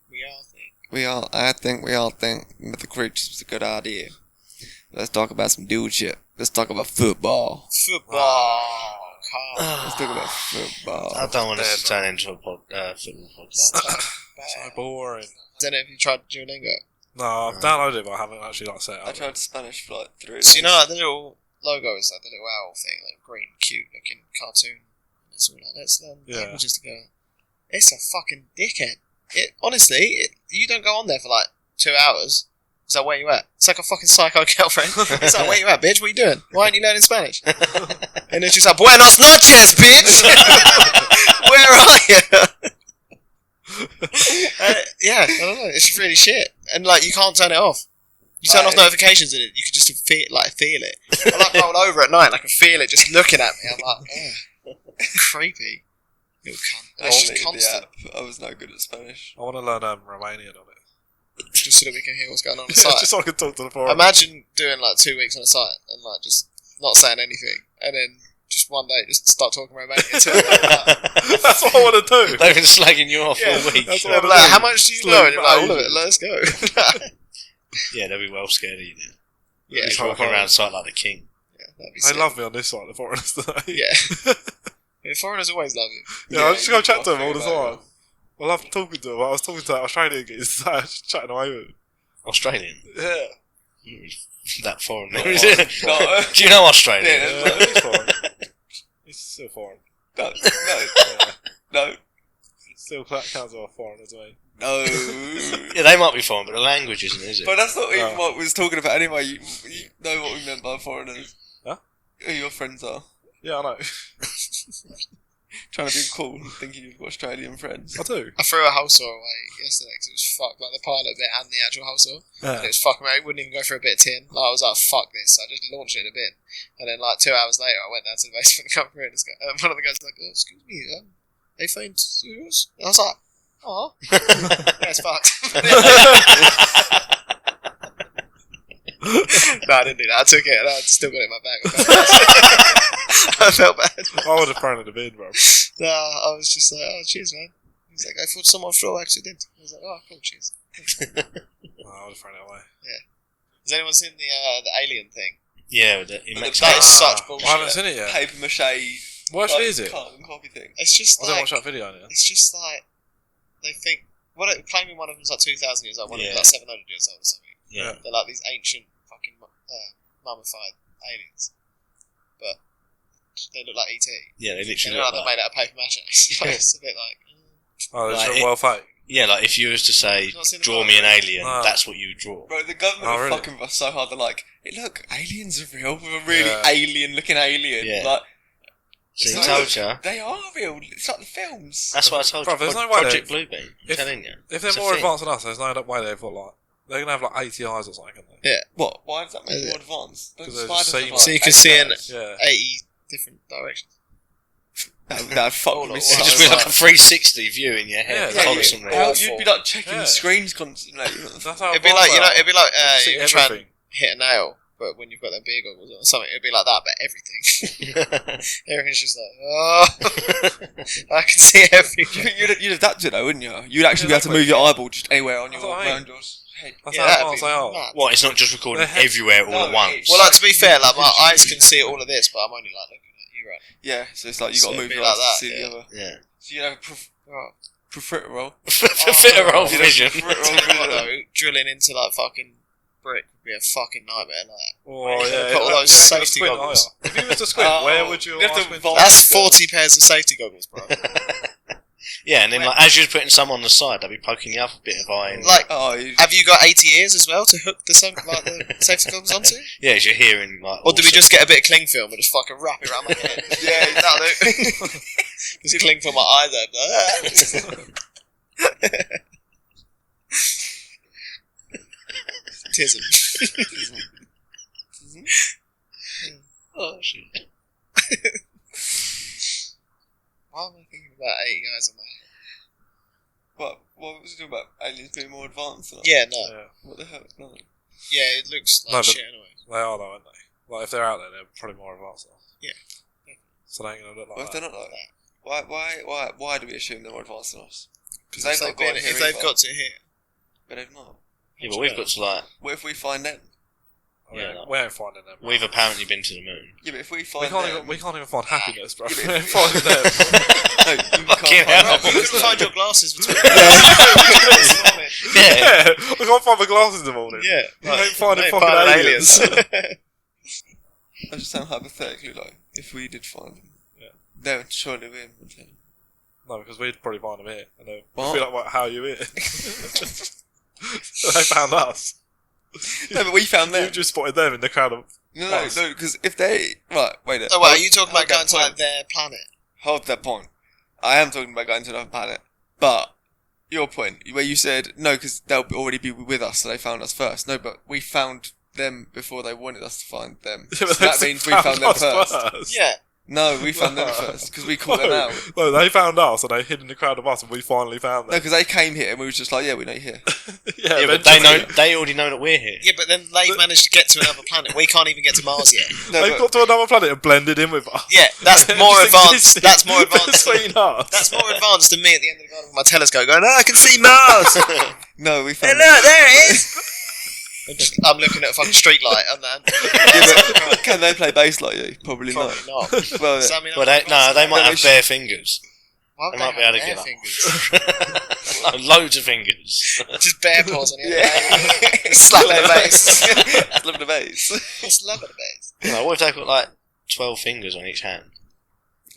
we all think. we all think that the creatures was a good idea. Let's talk about some dude shit. Let's talk about football. Football. Let's talk about football. I don't want us to turn into a football podcast. So boring. Then have you tried Duolingo? No, I've downloaded it, but I haven't actually set it I up. tried Spanish for like 3 So days. you know, like, the little logo is like the little owl thing, like green, cute looking cartoon. It's all like, let's learn languages together. It's a fucking dickhead. Honestly, you don't go on there for like 2 hours. It's like, where you at? It's like a fucking psycho girlfriend. It's like, where you at, bitch? What are you doing? Why aren't you learning Spanish? And then she's like, Buenos noches, bitch! Where are you? Yeah, I don't know. It's really shit. And like, you can't turn it off. You turn off notifications in it. You can just feel it. I like roll over at night and I can feel it just looking at me. I'm like, creepy. Little cunt. And it's just constant. I was no good at Spanish. I want to learn Romanian on it. Just so that we can hear what's going on the site. Just so I can talk to the foreign. Imagine doing like 2 weeks on a site and like just not saying anything, and then just one day just start talking Romanian to them. That's what I want to do. They've been slagging you off all week. That's Yeah, what I but want to like, do. how much do you know? And you're like, all of it. Let's go. Yeah, they'll be well scared of you then. Yeah, He's walking around the site like the king. that'd be They sick. love me on this side, the foreigners today. Yeah. Yeah, foreigners always love you. Yeah, I just go chat to them you all the got time. I love talking to them. I was talking to that Australian kid, just chatting away with him. Australian. Yeah. That foreign. No. Do you know Australian? Yeah, Yeah, he's foreign. He's still foreign. No. Yeah. No. Still counts as a foreigner to me. No. Yeah, they might be foreign, but the language isn't, is it? But that's not even No. what we was talking about anyway. You know what we meant by foreigners. Huh? Who your friends are. Yeah, I know. Trying to be cool, thinking you've got Australian friends. I do. I threw a whole saw away yesterday because it was fucked, like the pilot bit and the actual whole saw. And it was fucking me. It wouldn't even go through a bit of tin. Like, I was like, fuck this. So I just launched it in a bin. And then like 2 hours later, I went down to the basement and come through and one of the guys was like, oh, excuse me, they find yours? And I was like, oh. Yeah, it's fucked. No, I didn't do that. I took it and I still got it in my bag. I felt bad. I would have thrown it in the bin, bro. No, I was just like, oh, cheers, man. He's like, I thought someone threw accident. I was like, oh, cool, cheers. I would have thrown it away. Has anyone seen the alien thing? Yeah, in The Mexico. That is such I bullshit. haven't seen it yet. Paper mache. What actually is it? Carbon copy thing. It's just I didn't like, watch that video on it. it's just like, they think, claiming one of them's like 2,000 years old, one of Yeah. them's like 700 years old or something. Yeah. They're like these ancient fucking mummified aliens. But they look like E.T. Yeah, they They literally look look like like... they're made out of paper mache. It's a bit like, Oh, Like it's it- well fake. Yeah, like if you was to say, Not seen the draw photo. me an alien, Ah. that's what you would draw. Bro, the government Oh, are really? fucking with us so hard. They're like, hey, look, aliens are real. We're a really Yeah. alien-looking alien. Yeah. Like, See, it's I like- told you. they are real. It's like the films. That's what I told Bro, you. there's no way Project they- Bluebeam. I'm if- telling you. If they're It's a more thing. advanced than us, there's no way they've got like... They're going to have like 80 eyes or something, aren't they? What? Why does that make Is more it? advanced? Don't 'Cause they're spiders just have, seeing- like, So you can 80 see in- eyes? Yeah. 80 different directions. That'd fuck All me at so It'd once. just be much. like a 360 view in your head Yeah, constantly. How, Awful. you'd be like checking Yeah. screens constantly. That's how It'd be like, advanced it'd be they like, are. you See try and everything. hit a nail, but when you've got them beer goggles or something, it'd be like that, but everything. Everything's just like, oh, I can see Do you everything. think you'd adapt it though, wouldn't you? You'd actually Yeah, be able to move your eyeball just anywhere on That's your what I mean. around your head. That's Yeah, how that'd advanced be they are. mad. What, it's not just recording They're- everywhere all No, at once? Well, like, to be fair, like, my eyes can see all of this, but I'm only like looking at you right Yeah, so it's like you got So to move it'd be your like eyes that, to see yeah. the other. Yeah. So you have a now. Oh. profiterole. Fitterol Yeah, vision. profiterole Tell you what, vision. though, drilling into, like, fucking brick would be a fucking nightmare, like. Oh, yeah. Put all those You ain't safety gonna squint, goggles. are you? If you were to squint, Oh, where would your you have eyes to squint? vault. That's 40 pairs of safety goggles, bro. Yeah, and then like, as you're putting some on the side, they'll be poking the other bit of eye in. Like, Oh, you, have you got 80 ears as well to hook the safety goggles onto? Yeah, as you're hearing like... Or do we also- just get a bit of cling film and just fucking wrap it around my head? Yeah, that'll do. Just cling film my eyes out. Tism. Oh shit. Why am I thinking about 80 guys on my head? What was it about aliens being more advanced? Than us? Yeah, no. Yeah. What the hell? No. Yeah, it looks like No, but- shit anyway. They are though, aren't they? Like if they're out there, they're probably more advanced than us. Yeah. So they ain't gonna look like Well, if that. they're not like that, why do we assume they're more advanced than us? Because If they've not got here if they've either, got to here. but they've not. Yeah, but we've got to like. What if we find them? Yeah, Yeah, we ain't finding them. We've apparently been to the moon. Yeah, but if we we find can't them, even we can't even find happiness, bro. Yeah, We but ain't finding them. no, you Fucking can't hell. find You them. couldn't find your glasses between Yeah. Yeah, we can't find my glasses in the morning. Yeah. We ain't finding Ain't fucking finding aliens. I just sound hypothetically like if we did find them, Yeah. they would surely win, wouldn't they? No, because we'd probably find them here, and they'd What? be like, "What? How are you here?" They found us. No, but we found them. You just spotted them in the crowd of. No, us. because if they wait. Oh, wait, are you talking about hold going to that like their planet? Hold that point. I am talking about going to another planet, but your point where you said no, because they'll already be with us, so they found us first. No, but we found them before they wanted us to find them. Yeah, So but that they means we found them us first. Yeah. No, we found them first because we caught them out. No, they found us, and they hid in the crowd of us, and we finally found No, them. because they came here and we was just like, yeah, we know you're here. Yeah, but they eventually. know. They already know that we're here. Yeah, but then they've managed to get to another planet. We can't even get to Mars yet. No, They've got to another planet and blended in with us. Yeah, that's more Just advanced. existing That's more advanced. between us. That's more advanced than me at the end of the garden with my telescope going, oh, I can see Mars! no, we Hey, found. look, there it is! I'm looking at a fucking street light and then... Yeah, but can they play bass like you? Probably, Probably not. not. Well, Does that mean Well, I'm they might No, have bare fingers. Why would They might be have able to bare get fingers? up. Loads of fingers. Just bare paws on the yeah. end. Slap their bass. Slap the bass. Slap at the bass. You know, what if they've got like 12 fingers on each hand?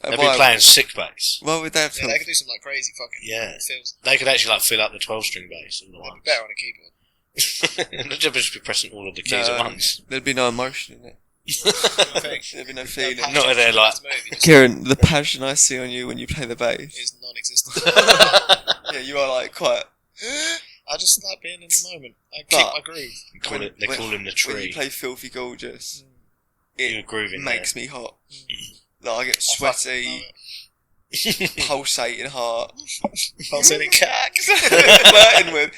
They'd be Why- playing sick bass. Why would they have Yeah, they could do some like crazy fucking Yeah. feels. They could actually like fill up the 12-string bass all They'd at be better on a keyboard. once. They'd just be pressing all of the keys at once. There'd be no emotion in it. I think. There'd be no feeling. Not that they're like- Kieran, the passion I see on you when you play the bass. is non-existent. Yeah, you are like quite. I just like being in the moment. I But- kick my groove. They call him the When you tree. play Filthy Gorgeous, You're it grooving makes me hot. Like I get I fucking sweaty, there. pulsating heart. Pulsating cack. Flirting with.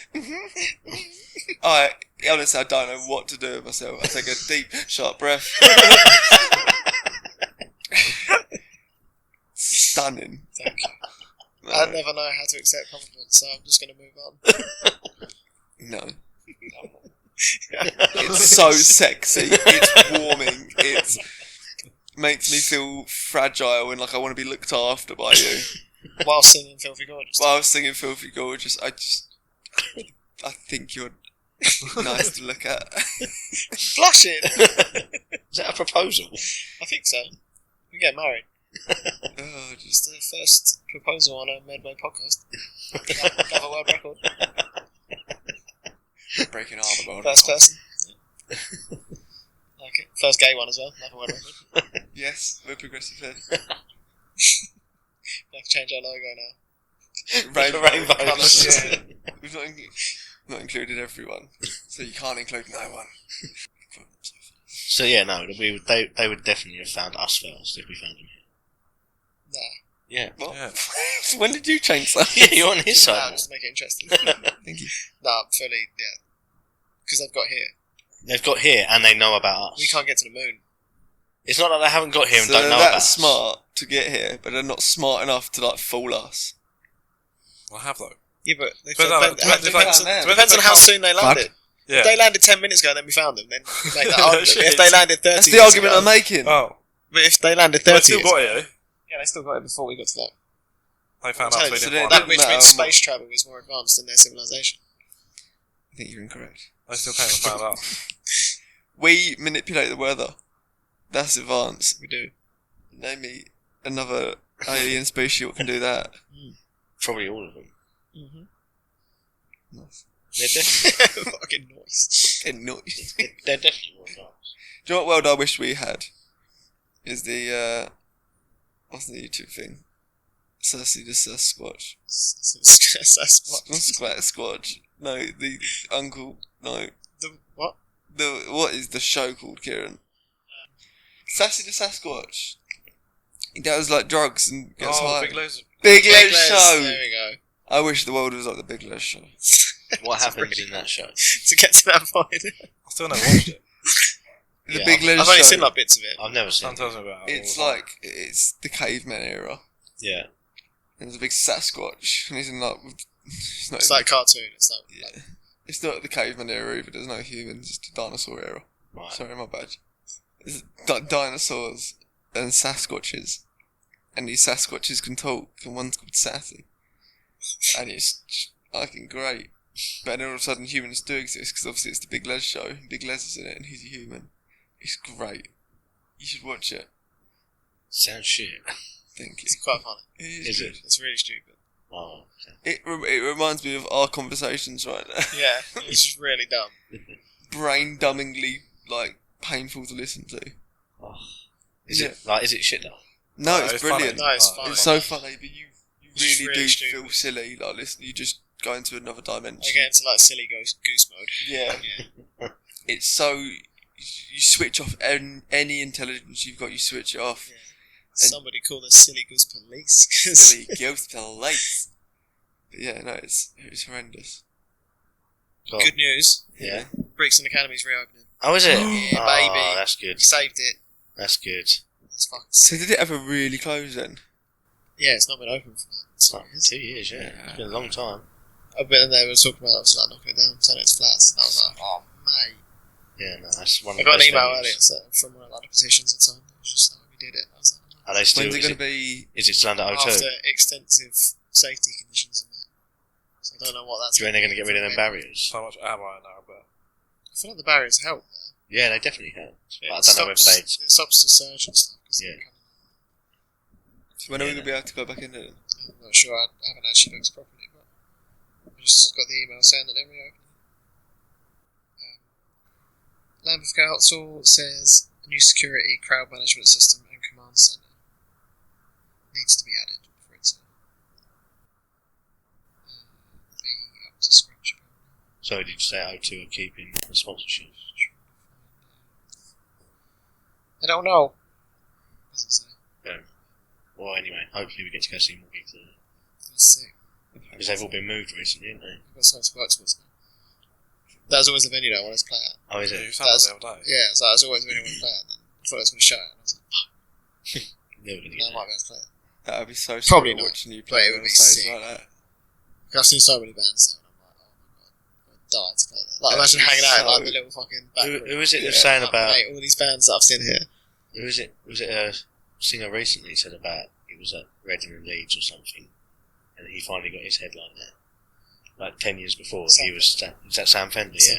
Honestly, I don't know what to do with myself. I take a deep, sharp breath. Stunning. Thank you. I never know how to accept compliments, so I'm just going to move on. No. It's so sexy. It's warming. It makes me feel fragile and like I want to be looked after by you. While singing Filthy Gorgeous. While I was singing Filthy Gorgeous, I think you're nice to look at. Blushing! Is that a proposal? I think so. We get married. Oh, It's the first proposal on a Medway podcast. Another world record. just breaking arm about First person. Yeah. Like it. First gay one as well. Another world record. Yes, we're progressive here. We have to change our logo now. Rainbow Rainbows. Yeah. We've not included everyone, so you can't include no one. So yeah, no, they would definitely have found us first if we found him here. Nah. Yeah. What? Yeah. When did you change that? Yeah, you're on his Nah, side. just to make it interesting. Thank you. Nah, fully, yeah. Because they've got here. They've got here and they know about us. We can't get to the moon. It's not that they haven't got here and So don't they're know about that us. smart to get here, but they're not smart enough to like fool us. I have though. Yeah, but they Depends on- depends depends on on how how- soon they landed. Yeah. If they landed 10 minutes ago, then we found them. Then you make that No argument. shit. If they landed 30 That's the minutes argument ago, I'm making. Oh, But if they landed they 30 still minutes got ago, it. yeah, they still got it before we got to that. They found I'm out. telling We you, so didn't they- find that out. which matter means what- space travel was more advanced than their civilization. I think you're incorrect. They still came and found out. We manipulate the weather. That's advanced. We do. Name me another alien species that can do that. Probably all of them. Mm-hmm. Nice. They're definitely, Fucking noise. And noise. they're definitely more advanced. Do you know what world I wish we had? Is the, what's the YouTube thing? Cersei the Sasquatch. That's what. Not Squatch. No, the uncle. No. The what? what is the show called, Kieran? Sassy the Sasquatch. He does like drugs and gets high. Big Les. Big Les Show. There we go. I wish the world was like the Big Les Show. What happens in that show? To get to that point. I still never watched it. The Yeah, Big Les I've Show. only seen like bits of it. I've never seen Someone tells me about it. It's like it's the caveman era. Yeah. And there's a big Sasquatch, and he's in like. It's not. It's like cartoon. It's like, Yeah. It's not the caveman era either. There's no humans. It's the dinosaur era. Right. Sorry, my bad. It's dinosaurs and Sasquatches, and these Sasquatches can talk, and one's called Sassy, and it's fucking great. But then all of a sudden, humans do exist because obviously it's the Big Les Show. Big Les is in it, and he's a human. It's great. You should watch it. Sounds shit. Thank you. it's quite funny. It Is good. it? It's really stupid. Oh, okay. It reminds me of our conversations right now. Yeah, it's just really dumb. Brain dumbingly like painful to listen to. Oh. Is it shit though? No, No, it's it's brilliant. funny. No, it's Oh, fine. It's so funny, but you It's really really do stupid. feel silly. Like listen, you just go into another dimension. I get into like silly goose mode. Yeah, Yeah. it's so you switch off any intelligence you've got. You switch it off. Yeah. Somebody call the silly goose police. 'cause- Silly ghost police. But yeah, no, it's horrendous. Cool. Good news. Yeah. Brixton Academy's reopening. Oh, is it? Yeah, Oh, baby. that's good. We saved it. That's good. It's fucking So sick. did it ever really close then? Yeah, it's not been open for that. It's Like 2 years, yeah. Yeah. It's been a long time. I've been in there, we were talking about obviously like knocking it down, turning it to flats, and I was like, oh mate. Yeah, no, that's one of I the got an best email venues. earlier from one of the petitions and so on. It was just like, we did it. I was like, Are they still? When's it Is going to it, be? is it still under O2? after extensive safety conditions and that. So I don't know what that's. Do you reckon they're going to get rid of them barriers? So much ammo now, but I feel like the barriers help. Yeah, they definitely have. But I It don't know whether they. It stops the surge and stuff. Cause Yeah. So when are we going to be able to go back in there? Then? I'm not sure. I haven't actually looked properly, but I just got the email saying that they're reopening. Lambeth Council says a new security crowd management system and command centre needs to be added for it to be up to scratch. So did you say O2 are keeping the sponsorship? I don't know. Doesn't say. Well, anyway, hopefully we get to go see more gigs there. Let's see. Because they've all been moved recently, haven't they? I've got something to work towards now. That was always the venue that I wanted to play at. Oh, is you it? found That's- it the other day. Yeah, so that was always the venue I wanted to play at. And then I thought I was going to show it, and I was like, Never gonna no, get I might be able to play it. That would be so Probably surreal not, watching you but play it would on be stage sick. like that. I've seen so many bands there, and I'm like, oh my god, I'd die to play that. Like, That'd imagine be hanging out in like so- the little fucking back room. Who is it that's Yeah. saying Like, about? mate, all these bands that I've seen here. Who is it? Was it a singer recently said about it was at Reading and Leeds or something, and he finally got his headline there. Like 10 years before, Sam he was. Was that Sam Fender? Yeah.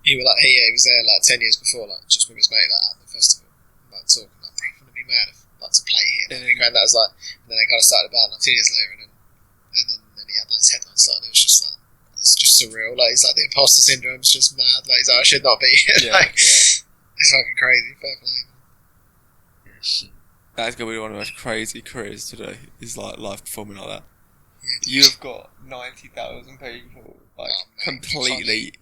He was there like 10 years before, like just with his mate like at the festival, like talking like, bro, I'm gonna be mad if like to play here. And that was like, and then they kind of started a band like 2 years later, and then he had like his headline started. It was just like, it's just surreal. Like it's like the imposter syndrome's just mad. Like he's like, I should not be here. Yeah, Like it's fucking crazy. Fair play. Yes. That's going to be one of the most crazy careers today, is like live performing like that. Yeah, You've got 90,000 people, like, Oh, man, completely,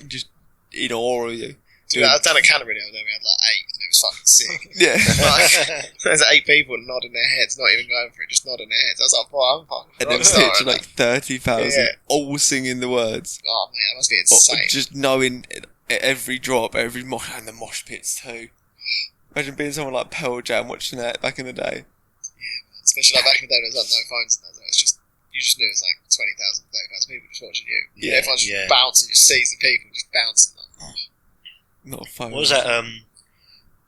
just in awe of you. Dude, I've done a Canterbury the other day. We had like 8, and it was fucking sick. Yeah. Like, there's 8 people nodding their heads, not even going for it, just nodding their heads. I was like, boy, I'm fucking. And then rockstar, literally like 30,000, Yeah. all singing the words. oh man, that must be Or insane. just knowing every drop, every mosh, and the mosh pits too. Imagine being someone like Pearl Jam watching that back in the day. Especially like back in the day, there was like no phones and that. So it's just you just knew it was like 20,000, 30,000 people just watching you. Yeah, Everyone's just yeah. bouncing, just sees the people just bouncing. Like, Not a phone. What was that?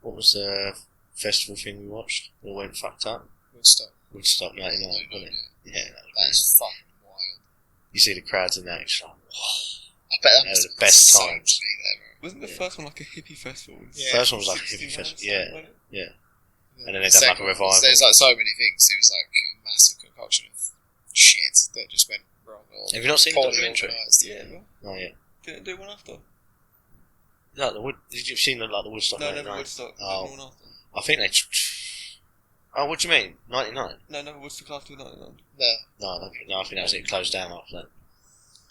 What was the festival thing we watched? All went fucked up. Woodstock. Woodstock '99, wasn't it? Yeah, That is fucking wild. you see the crowds in that. It's like, I bet that They must were have the best been so times. to be there, bro. Wasn't the first one like a hippie festival? Yeah. First one was like a hippie 69 festival. or Yeah, something, wasn't it? And then they done like a revival. There's like so many things. It was like a massive concoction of shit that just went wrong. Or Have you not seen the poorly documentary? organised. Yeah, well, Oh yeah. didn't do one after. Like the Wood. Did you seen like the Woodstock No, '99? never Woodstock. Oh. Never one after. I think they. Oh, what do you mean? '99? No, never Woodstock after 99. No, No, I don't think. No, I think that was it. Closed down after that.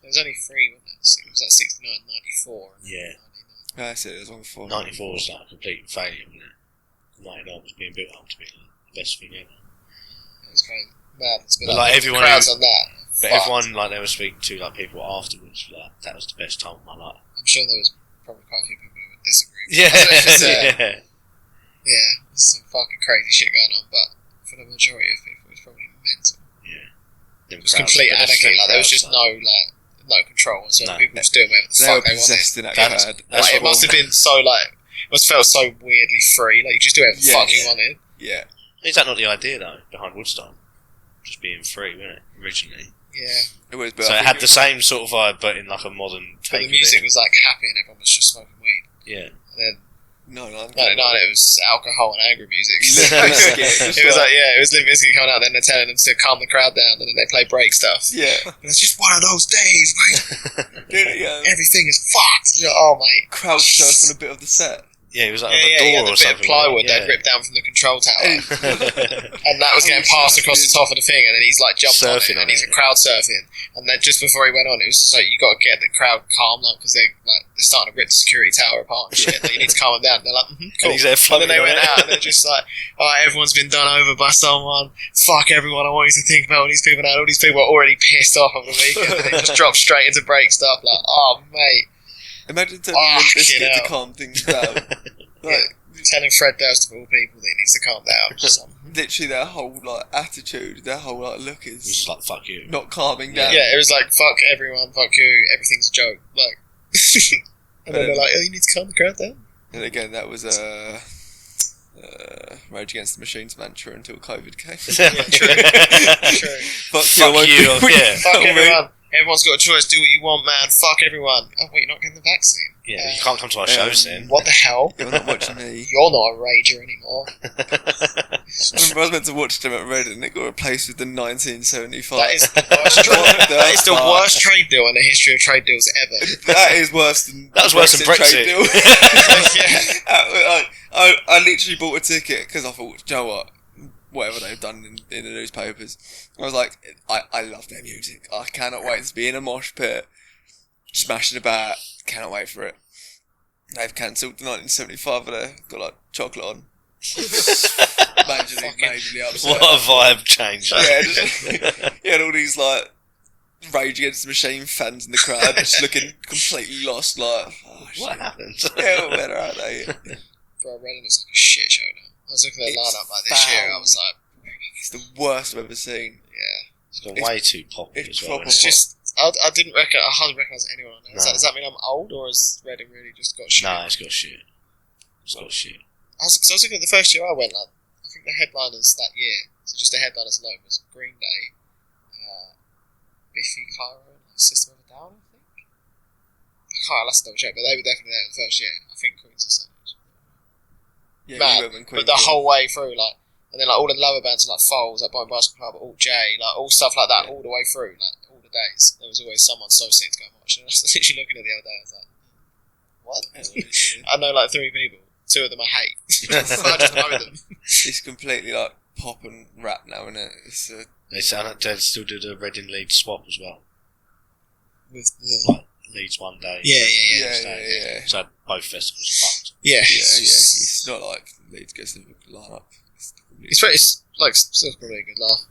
there was only 3, wasn't it? So it was like 69, 94. And Yeah. That's it. There's one before. 94 was like a complete failure, wasn't it? 99 was being built up to be like the best thing ever. It was crazy. Man, it's been But, like, everyone crowds who- on that. But fucked. everyone, like, they were speaking to, like, people afterwards, like, that was the best time of my life. I'm sure there was probably quite a few people who would disagree. Yeah, It's just, yeah. yeah, there's some fucking crazy shit going on, but for the majority of people, it's probably mental. Them It was crowds, complete pedestrian anarchy. Like there was crowds, just no control, and so No. people was doing whatever the They were fuck they wanted. possessed in that That's- crowd. that's Like, it what- must have been so like, it must have felt so weirdly free. Like you just do whatever the Yeah, fuck yeah. you wanted. Yeah. Is that not the idea, though, behind Woodstock? Just being free, wasn't it, originally? Yeah, It was, but So I it think had the same sort of vibe, but in, like, a modern but take the of music it. was like happy, and everyone was just smoking weed. Yeah. And then No, it was alcohol and angry music. Limp Bizkit, It was like, it was Limp Bizkit coming out, and then they're telling them to calm the crowd down, and then they play break stuff. Yeah. And it's just one of those days, mate. Yeah. Everything is fucked. You're like, oh, mate. Crowd surf on a bit of the set. Yeah, it was like Yeah, on a yeah, door yeah, or the bit something. of plywood yeah. they'd ripped down from the control tower. Hey. And that was getting passed across the top of the thing, and then he's like jumped on it, Surfing and on he's it. crowd surfing. And then just before he went on, it was just like, you got to get the crowd calm, like, because they're starting to rip the security tower apart and shit. Like, you need to calm them down. And they're like, cool. And he's there And then they floating went on it. out, and they're just like, oh, everyone's been done over by someone. Fuck everyone. I want you to think about all these people now. All these people are already pissed off over the weekend, and they just drop straight into break stuff. Like, oh, mate. Imagine telling Limp Fucking Bizkit to hell. calm things down. Like, Telling Fred Durst of all people that he needs to calm down. Just, literally their whole like attitude, their whole like look It was is just like, fuck you. not calming down. yeah, it was like, fuck everyone, fuck you, everything's a joke. Like, and then they're like, oh, you need to calm the crowd down. And again, that was Rage Against the Machine's mantra until COVID came. Yeah, true. True. Fuck Fuck I won't you, be- yeah. Fuck Tell me. everyone. Everyone's got a choice. Do what you want, man. Fuck everyone. Oh, wait, you're not getting the vaccine. Yeah, you can't come to our shows then. What the hell? You're not watching me. You're not a rager anymore. I remember I was meant to watch them at Reading and it got replaced with the 1975. That is the worst trade. What the That is the fuck? worst trade deal in the history of trade deals ever. That is worse than That was worse than Brexit. trade deal. Yeah. I literally bought a ticket because I thought, do you know what? Whatever they've done in the newspapers. I was like, I love their music. I cannot wait to be in a mosh pit, smashing about. Cannot wait for it. They've cancelled the 1975 and they've got like chocolate on. majorly upset. What a vibe change. Yeah, just, you had all these like Rage Against the Machine fans in the crowd just looking completely lost, like, oh, shit. What happened? Yeah, what better are they? Bro, Reading is like a shit show now. I was looking at the It's lineup like this year, I was like, It's the worst I've ever seen. yeah. It's gone way too poppy it's as well. proper It's isn't it? just, I hardly recognise anyone on there. No. Does that mean I'm old, or has Reading really just got shit? Nah, it's got shit. It's got shit. I was looking at the first year I went, like, I think the headliners that year, so just the headliners alone, was Green Day, Biffy Clyro, and System of a Down, I think. I'll have to double check, but they were definitely there in the first year. I think Queen's the same age. Yeah, Mad, you went when Queen but the came. whole way through, like, and then like all the lower bands like Foals, like Bowen Basketball Club, Alt J, like all stuff like that, all the way through, like all the days. There was always someone so sick to go and watch. And I was literally looking at it the other day, I was like, what? I know like 3 people. 2 of them I hate. I just know them. It's completely like pop and rap now, isn't it? It's They still do the Reading Leeds swap as well. With the... Like Leeds one day. Yeah. yeah. So both festivals fucked. Yeah. It's not like Leeds gets the lineup. It's like still probably a good laugh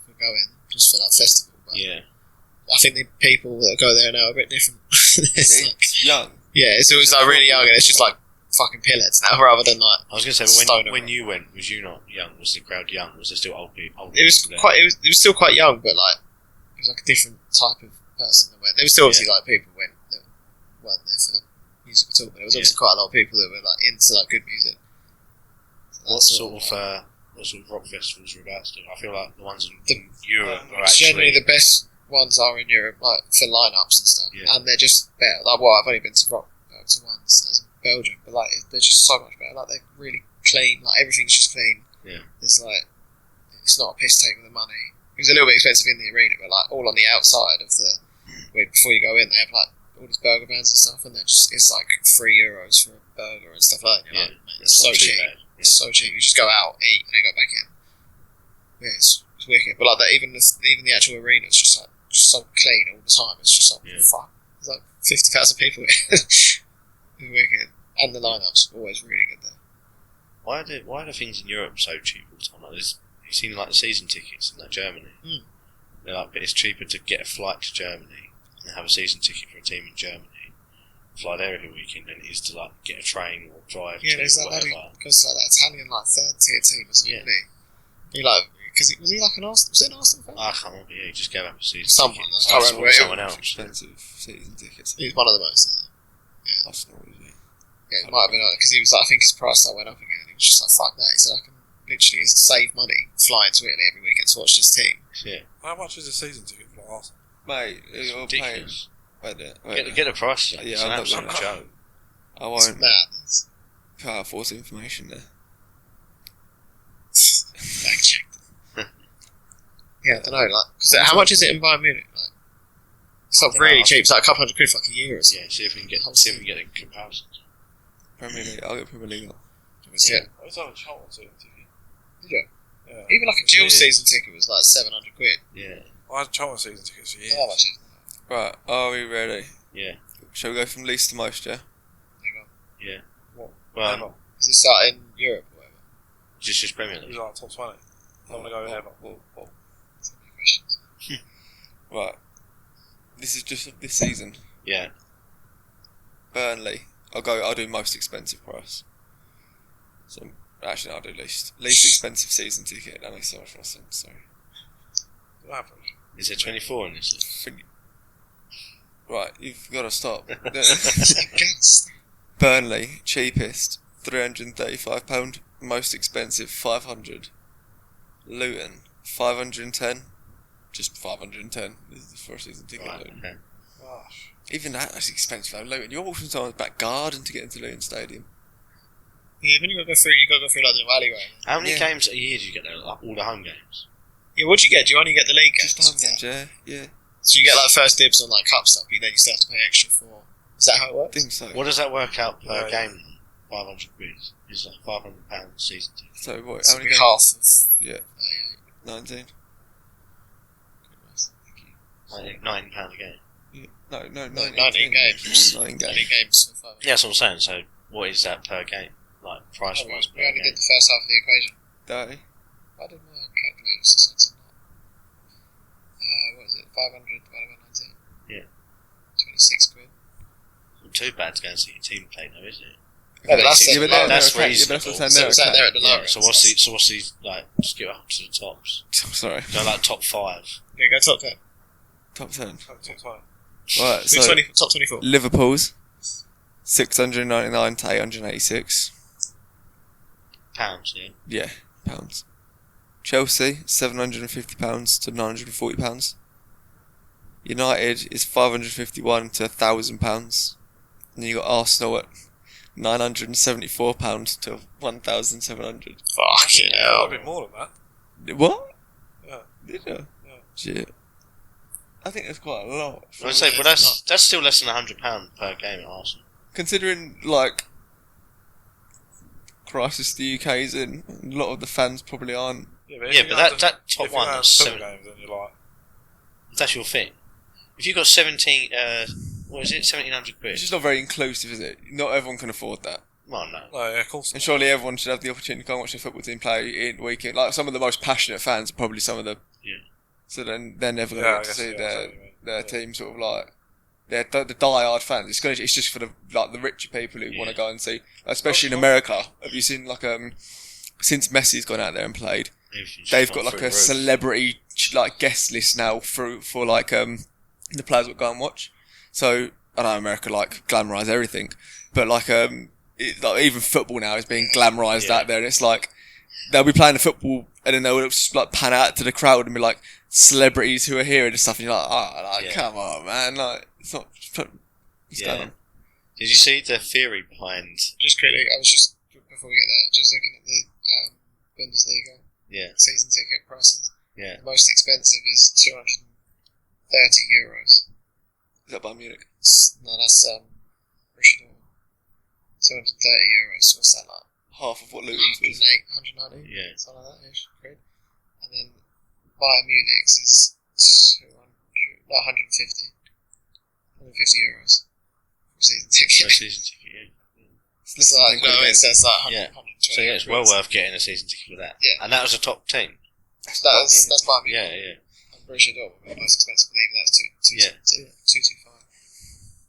for going just for that festival. But Yeah. I think the people that go there now are a bit different. It's like, It's young. yeah, it's always like really young, and it's just like fucking pillets now, rather than like I was going to say, but Stoner when rock. you went, was you not young? Was the crowd young? Was there still old people? it was there? quite. It was still quite young, but like it was like a different type of person that went. There was still obviously like people went that weren't there for the music at all, but there was obviously quite a lot of people that were like into like good music. So What that's sort of rock festivals are about to do? I feel like the ones in The- Europe are generally actually... the best ones are in Europe, like for lineups and stuff, Yeah. and they're just better. Like, well, I've only been to Rockburgs once, that's in Belgium, but like they're just so much better. Like they're really clean. Like everything's just clean. Yeah. There's like it's not a piss take with the money. It was a little bit expensive in the arena, but like all on the outside of the before you go in, they have like all these burger bands and stuff, and they're just it's like €3 for a burger and stuff like that. And you're like, man, it's so not too cheap. bad. Yeah. It's so cheap. You just go out, eat, and then go back in. Yeah, it's wicked. But like that, even the actual arena is just like so clean all the time. It's just like Yeah. fuck. There's like 50,000 people here. It It was wicked. And the lineups were always really good there. Why are the things in Europe so cheap all the time? Like, you've seen like the season tickets in like Germany. They're like, but it's cheaper to get a flight to Germany and have a season ticket for a team in Germany, fly there every weekend, than it is to like get a train or drive to there's that whatever. because like that Italian like third tier team or something. He like because was he like an Arsenal? Was it an Arsenal fan? I can't remember. Yeah, he just gave up a season Someone. ticket. I can't remember. Someone else. Expensive season tickets. He's one of the most, is it? Yeah. Arsenal, is it? Yeah, it might have been because he was like, I think his price went up again. He was just like, fuck that. He said, I can literally save money flying to Italy every weekend to watch this team. Yeah. How much is a season ticket for Arsenal? Mate, you're paying. Ridiculous. Get the price. Yeah, It's I'm an not absolute gonna- joke. I It's won't madness. force information there. Fact checked. Yeah, I don't know. Like, how much is it in Bayern Munich? Like, it's not really cheap. It's like a couple hundred quid for like a year or something. Yeah, see if we can get a comparison. Premier League. I'll get Premier League. Yeah. I was on a Charlton season ticket. Did you? Yeah. Even like a dual Yeah. season ticket was like 700 quid. Yeah. I had Charlton season tickets for years. How much is it? Right, are we ready? Yeah. Shall we go from least to most, yeah? There you go. Yeah. What? Well, Does it start in Europe or whatever? just Premier It was League. like top 20. I want to go ever. So many questions. Right. This is just of this season. Yeah. Burnley. I'll do most expensive price. So actually no, I'll do least expensive season ticket. That makes so much more sense, sorry. Average. Is there 24 in this? Right, you've got to stop. Against. Burnley, cheapest, £335. Most expensive, £500. Luton, 510. Just 510. This is the first season ticket. Right, Luton. okay. Gosh. Even that's expensive though. Luton, you're walking someone's back garden to get into Luton Stadium. Yeah, when you gotta go through like the alleyway. How many Yeah. games a year do you get there? Like all the home games? Yeah, what do you get? Do you only get the league games? Just home games, yeah. So you get like first dibs on like cup stuff, but then you still have to pay extra for. Is that how it I works? think so. What does that work out per Yeah, yeah. game? 500 quid. It's like £500 season ticket. So what? So How it'd many be games? half of. Yeah, Yeah. 19. Like £9 a game. Yeah. No, 19 19 games. 9 Only games. games for 5. Yeah, that's what I'm saying. So what is that per game? Like price wise per We only game? did the first half of the equation. 30. I did my calculators to sense or not. What is it? 500 divided by 19? Yeah. 26 quid. Not too bad to go and see your team play though, is it? Yeah, but that's Yeah, but it. That's they're a crack. reasonable. Yeah, but that's what I'm So saying. it's They're out a there at the lower Yeah, end. so what's the like just get up to the tops. crack. Sorry. Go like top 5. Yeah, go top 10. Top 10. Top 20. Right, So so 20, top 24. Liverpool's 699 to 886. Pounds, yeah. Yeah, pounds. Chelsea £750 to £940. United is £551 to £1,000. And you got Arsenal at £974 to £1,700. Fucking A hell. bit more than that. What? Yeah. Did you? Yeah. Shit. I think that's quite a lot. I would say, but that's still less than £100 per game at Arsenal. Considering, like, crisis the UK is in, a lot of the fans probably aren't. If Yeah, you but have that to- top if you one, have that's 7 7. games, then you're like, That's your thing. If you've got 17, what is it, 1,700 quid? It's just not very inclusive, is it? Not everyone can afford that. Well, no. no, yeah, of course. And surely everyone should have the opportunity to go and watch their football team play in weekend. Like, some of the most passionate fans are probably some of the... Yeah. So then they're never going Yeah, to I get to guess, see yeah, their I see what you mean. their Yeah. team sort of like... They're the die-hard fans. It's just for the richer people who want to go and see... Especially in America. Have you seen, like, since Messi's gone out there and played, Everything's they've gone got like through a the roof. celebrity like guest list now for like the players that go and watch. So I know America like glamorise everything, but like like even football now is being glamorised Yeah. out there, and it's like they'll be playing the football and then they'll just like pan out to the crowd and be like celebrities who are here and stuff, and you're like, Yeah. come on, man, like it's not. What's going on? Did you see the theory behind? Just quickly, I was just, before we get there, just looking at the Bundesliga Yeah, season ticket prices. yeah. The most expensive is €230. Is that Bayern Munich? No, that's reschedules. €230. So what's that like? Half of what Luton's was. 190? Yeah. Something like that ish. Quid. And then Bayern Munich's is 150. €150 for season So ticket. season ticket, yeah. It's like, no, it says like 100, Yeah. 120. So yeah, it's well worth getting a season ticket for that. Yeah. And that was a top team. That's by me. Yeah. I'm pretty sure the most expensive league, that was 225.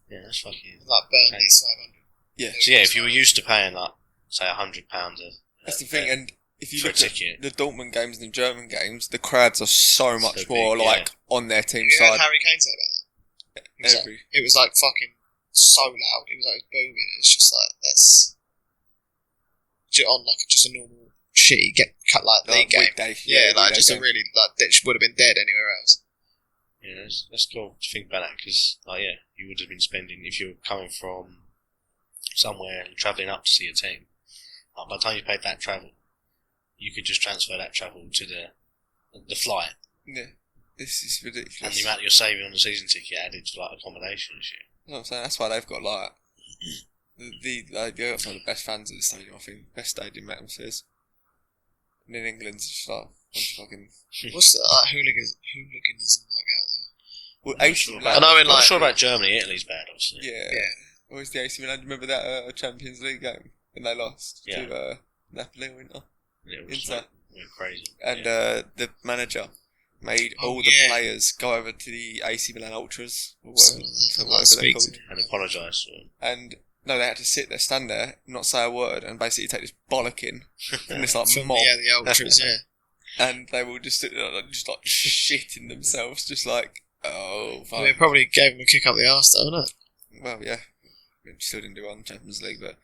Yeah, that's fucking... Like Burnley's 500. Yeah. So yeah, if you were used to paying like, say, £100 That's the thing, and if you for a look at ticket. the Dortmund games and the German games, the crowds are so much big, more yeah. like on their team You heard side. Harry Kane say about that? It was like fucking so loud. It was like booming. It's just like that's on like just a normal shitty cut like league game. Weekday, Yeah, like weekday just game. a really like that would have been dead anywhere else. Yeah, that's cool to think about that because, like, yeah, you would have been spending, if you were coming from somewhere and travelling up to see a team, like, by the time you paid that travel, you could just transfer that travel to the flight. Yeah, this is ridiculous. And the amount you're saving on the season ticket added to, like, accommodation and shit. You know what I'm saying? That's why they've got like they've got some of the best fans at the stadium. I think best stadium atmospheres. And in England, it's just like a bunch of fucking. What's that like hooliganism like out there? Well, I'm AC not sure Milan. about, I know in, I'm not like- sure about Germany. Italy's bad, obviously. Yeah. Yeah. What was the AC Milan? Do you remember that Champions League game when they lost Yeah. to Napoli or Inter? It was Inter. like, went crazy. And yeah. the manager made Oh, all the yeah. players go over to the AC Milan Ultras or Something whatever, like that. so whatever they're Speak to called. And apologise to them. And no, they had to sit there, stand there, not say a word, and basically take this bollocking from this like From mob. the ultras, yeah. And they will just sit there, like, shitting themselves, just like, oh, fuck. It probably gave him a kick up the arse, though, didn't it? Well, yeah. We still didn't do well in the Champions League, but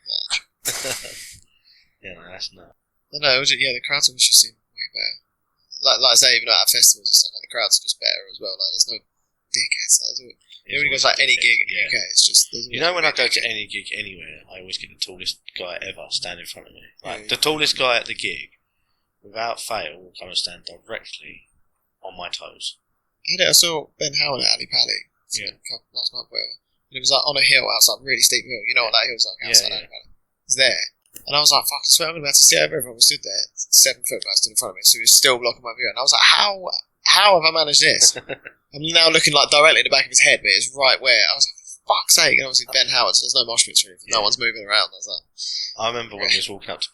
Yeah, no, that's not. No, the crowds always just seem way better. Like I say, even at festivals and stuff, like, the crowds are just better as well. Like, there's no dickheads. Like, when you go to like any gig in the UK, it's just. You know, when I go to any gig anywhere, I always get the tallest guy ever stand in front of me. Like, the tallest guy at the gig, without fail, will come and stand directly on my toes. I saw Ben Howard at Ali Pally last month, whatever. And it was like on a hill outside, really steep hill. You know what that hill's like outside Ali Pally? It was there. And I was like, fuck, I swear I'm going to have to see over everyone who stood there. 7 foot guy stood in front of me, so he was still blocking my view. And I was like, how have I managed this? I'm now looking like directly in the back of his head, but it's right where. I was like, for fuck's sake. And obviously Ben Howard, so there's no mosh pits or anything. No one's moving around. I was like, I remember when we was walking up to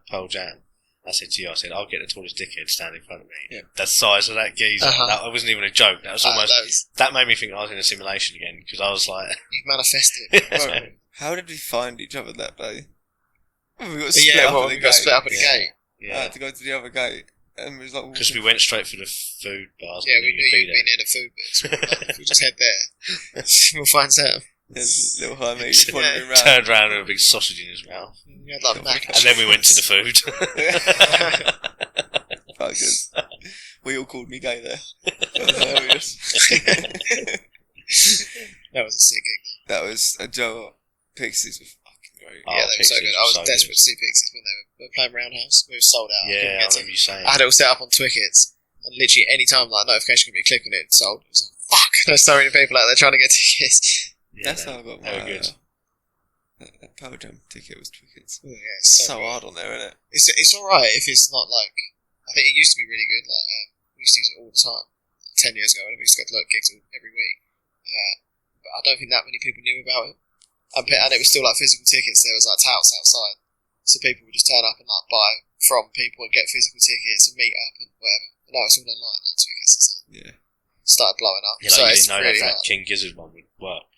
Pearl Jam, I said to you, I'll get the tallest dickhead standing in front of me. Yeah. The size of that geezer. That wasn't even a joke. That was almost. That made me think I was in a simulation again, because I was like. You've manifested. well, how did we find each other that day? We got split up at the we got gate. split up at the gate. I Yeah. had to go to the other gate, and we was like, Because we went straight for the food bars. Yeah, we knew you'd be near the food bits. If we just head there, we'll find Sam. There's little high mate just wandering around. Turned around with a big sausage in his mouth. We had like mac And then we went to the food. Fuckers. We all called me gay there. That was hilarious. That was a sick gig. That was a joke. Pixies were fucking great. Oh, Yeah, they were so Pixies good. were I was so desperate good. to see Pixies when they were playing Roundhouse. We were sold out. Yeah, I I remember you saying. had it all set up on Twickets, and literally any time like notification could be click on it, sold. It was like, fuck, there's so many people out there trying to get tickets. Yeah, That's how I got they were my good. that Power Jam ticket was tickets. Oh, yeah, it's So good. hard on there, isn't it? It's alright if it's not like. I think it used to be really good. Like we used to use it all the time. 10 years ago, we used to go to like gigs every week. But I don't think that many people knew about it. And it was still like physical tickets. There was like touts outside, so people would just turn up and like buy from people and get physical tickets and meet up and whatever. And now it's all online, like tickets and stuff. Yeah. Started blowing up. You know, So you it's didn't know really that hard. King Gizzard one would work.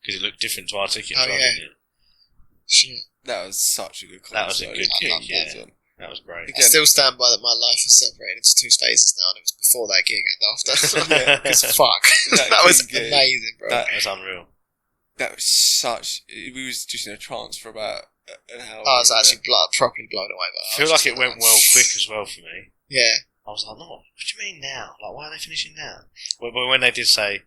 Because it looked different to our tickets, Oh, right, yeah. didn't it? Shit. That was such a good concert. That was a good I gig, love yeah. that. That was great. I still stand by that my life is separated into 2 phases now, and it was before that gig and after. Because fuck. That was King gig. amazing, bro. That- That's unreal. That was such. We was just in a trance for about an hour. I was actually properly blown away by that. I feel like it went well quick as well for me. Yeah. I was like, no, what do you mean now? Like, why are they finishing now? But when they did say,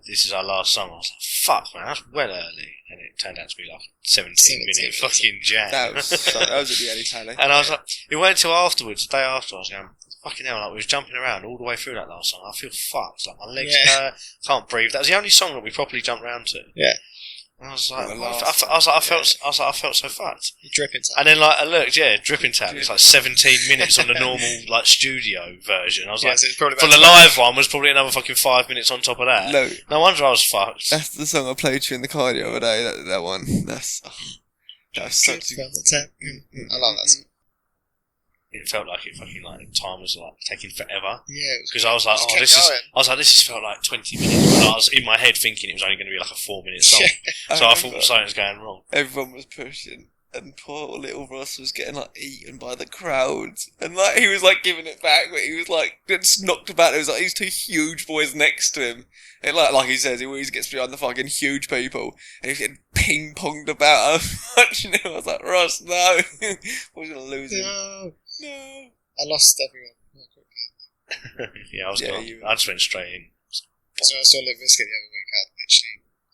this is our last song, I was like, fuck, man, that's well early. And it turned out to be like 17-minute fucking jam. That was at the Eddie Tally. And I was like, it went until afterwards, the day after, I was going, fucking hell, like, we was jumping around all the way through that last song. I feel fucked. Like, my legs hurt, can't breathe. That was the only song that we properly jumped round to. Yeah. And I was like, The I last felt so fucked. Dripping time. And then, like, I looked, dripping tap. It's like 17 minutes on the normal, like, studio version. I was like, so it's probably for the live one was probably another fucking 5 minutes on top of that. No, No wonder I was fucked. that's the song I played to you in the car the other day. That one. That's That's such a... I like that song. It felt like it fucking like time was like taking forever. Yeah, because I was like, just oh, kept this is. going. I was like, this has felt like 20 minutes. And I was in my head thinking it was only going to be like a 4-minute song. So I thought something was going wrong. Everyone was pushing, and poor little Ross was getting like eaten by the crowds, and like he was like giving it back, but he was like just knocked about. There was like these two huge boys next to him, and like he says, he always gets behind the fucking huge people, and he's getting ping ponged about. Watching him, I was like, Ross, no, we're gonna lose him. No. I lost everyone. Yeah, I was gone. you- I just went straight in. So I saw Limp Bizkit the other week.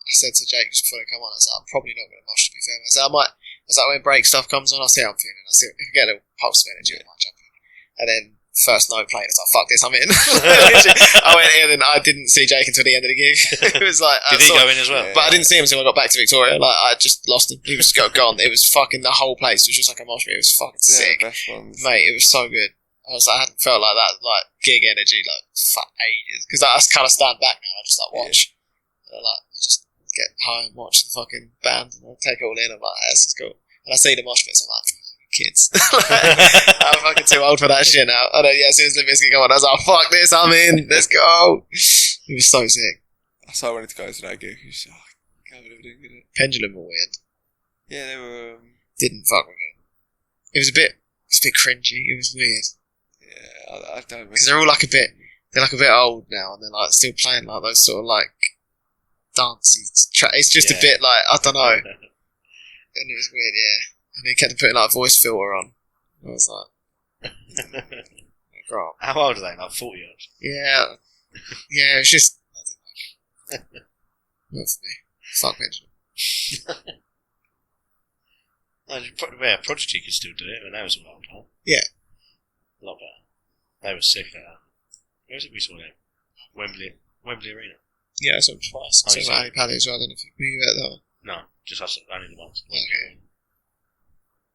I said to Jake just before they come on, I was like, I'm probably not going to mosh, to be fair. I said, I was like, when break stuff comes on, I'll see how I'm feeling. I'll see if I get a little pulse of energy, I might jump in. And then first note played, I was like, fuck this, I'm in. I went in and I didn't see Jake until the end of the gig. It was like, Did he go in as well? But I didn't see him until I got back to Victoria. Like, I just lost him. He was gone. It was fucking, the whole place was just like a mosh pit. It was fucking sick. Best ones. Mate, it was so good. I was like, I hadn't felt like that, like gig energy, like for ages. Because I just kind of stand back now. I just like watch, and I like just get high and watch the fucking band, and I take it all in. I'm like, this is cool. And I see the mosh pits. I'm like, kids, I'm fucking too old for that shit now. I know. Yeah, as soon as the biscuit come on, I was like, fuck this, I'm in. Let's go. It was so sick. So I wanted to go to that gig. It was, can't believe I didn't get it. Pendulum were weird. Yeah, they were. Didn't fuck with it. It was a bit cringy. It was weird. Yeah, I don't. Because they're all like a bit old now, and they're like still playing like those sort of like dancey. It's just a bit like, I don't know, and it was weird, And he kept putting like a voice filter on. I was like, grow up. How old are they? Like 40 odd? Yeah, it's just I don't know. Not for me. Fuck Benjamin. Prodigy could still do it when they was around, huh? Yeah. A lot better. They were sick at that. Where was it we saw them? Wembley Arena. Yeah, I saw him twice. Oh, I you saw saw Ali Pally as well. I don't know if were you at that one. No, just us, only the ones. Okay.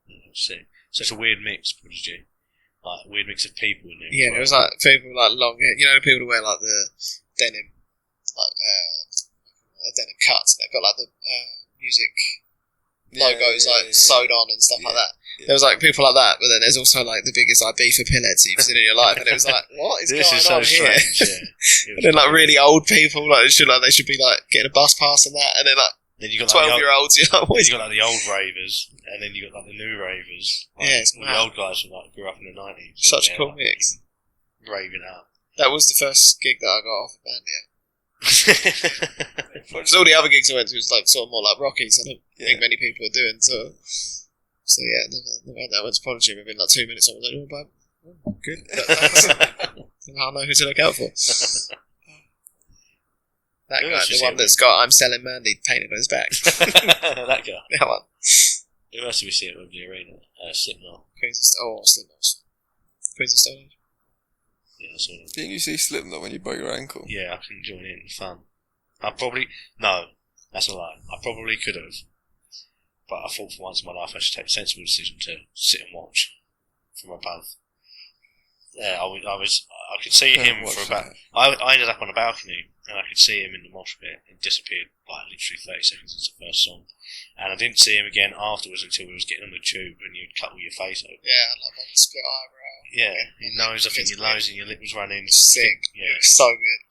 Yeah, sick. So it's a weird mix, Prodigy. Like, a weird mix of people in there. Yeah, there was like people with, like long hair. You know, the people who wear like the denim, like denim cuts. And they've got like the music logos sewed on and stuff like that. Yeah. There was like people like that, but then there's also like the biggest like beef for pillets you've seen in your life, and it was like, what is This going is so on here? strange, yeah. And then like really old people, like they should be like getting a bus pass and that, and then like Then you got like 12-year-olds, you're like, what is you got like the old ravers, and then you got like the new ravers. Like, Yeah, it's all mad. the old guys who like grew up in the 90s. Such a and cool they're, mix. Raving out. That was the first gig that I got off a band, Because all the other gigs I went to was like sort of more like rocky, so I don't think many people are doing. So yeah, never had that. I went to Prodigy within like 2 minutes. I was like, oh, bad. Good. Now I know who to look out for. That Who guy, else you the see one at that's got "I'm selling Mandy" painted on his back. That guy. That one. Who else did we see at Wembley Arena? Slipknot. Slipknot. Queens of Stone Age. Yeah, I saw them. Didn't you see Slipknot when you broke your ankle? Yeah, I couldn't join in. Fun. No, that's a lie. I probably could have. But I thought for once in my life I should take a sensible decision to sit and watch from above. Yeah, I could see him for about. I ended up on a balcony and I could see him in the mosh pit and disappeared like literally 30 seconds into the first song. And I didn't see him again afterwards until we was getting on the tube and you'd cut all your face open. Yeah, like a split eyebrow. Yeah, your nose, I think your nose and your lip was running. Sick. Yeah. It was so good.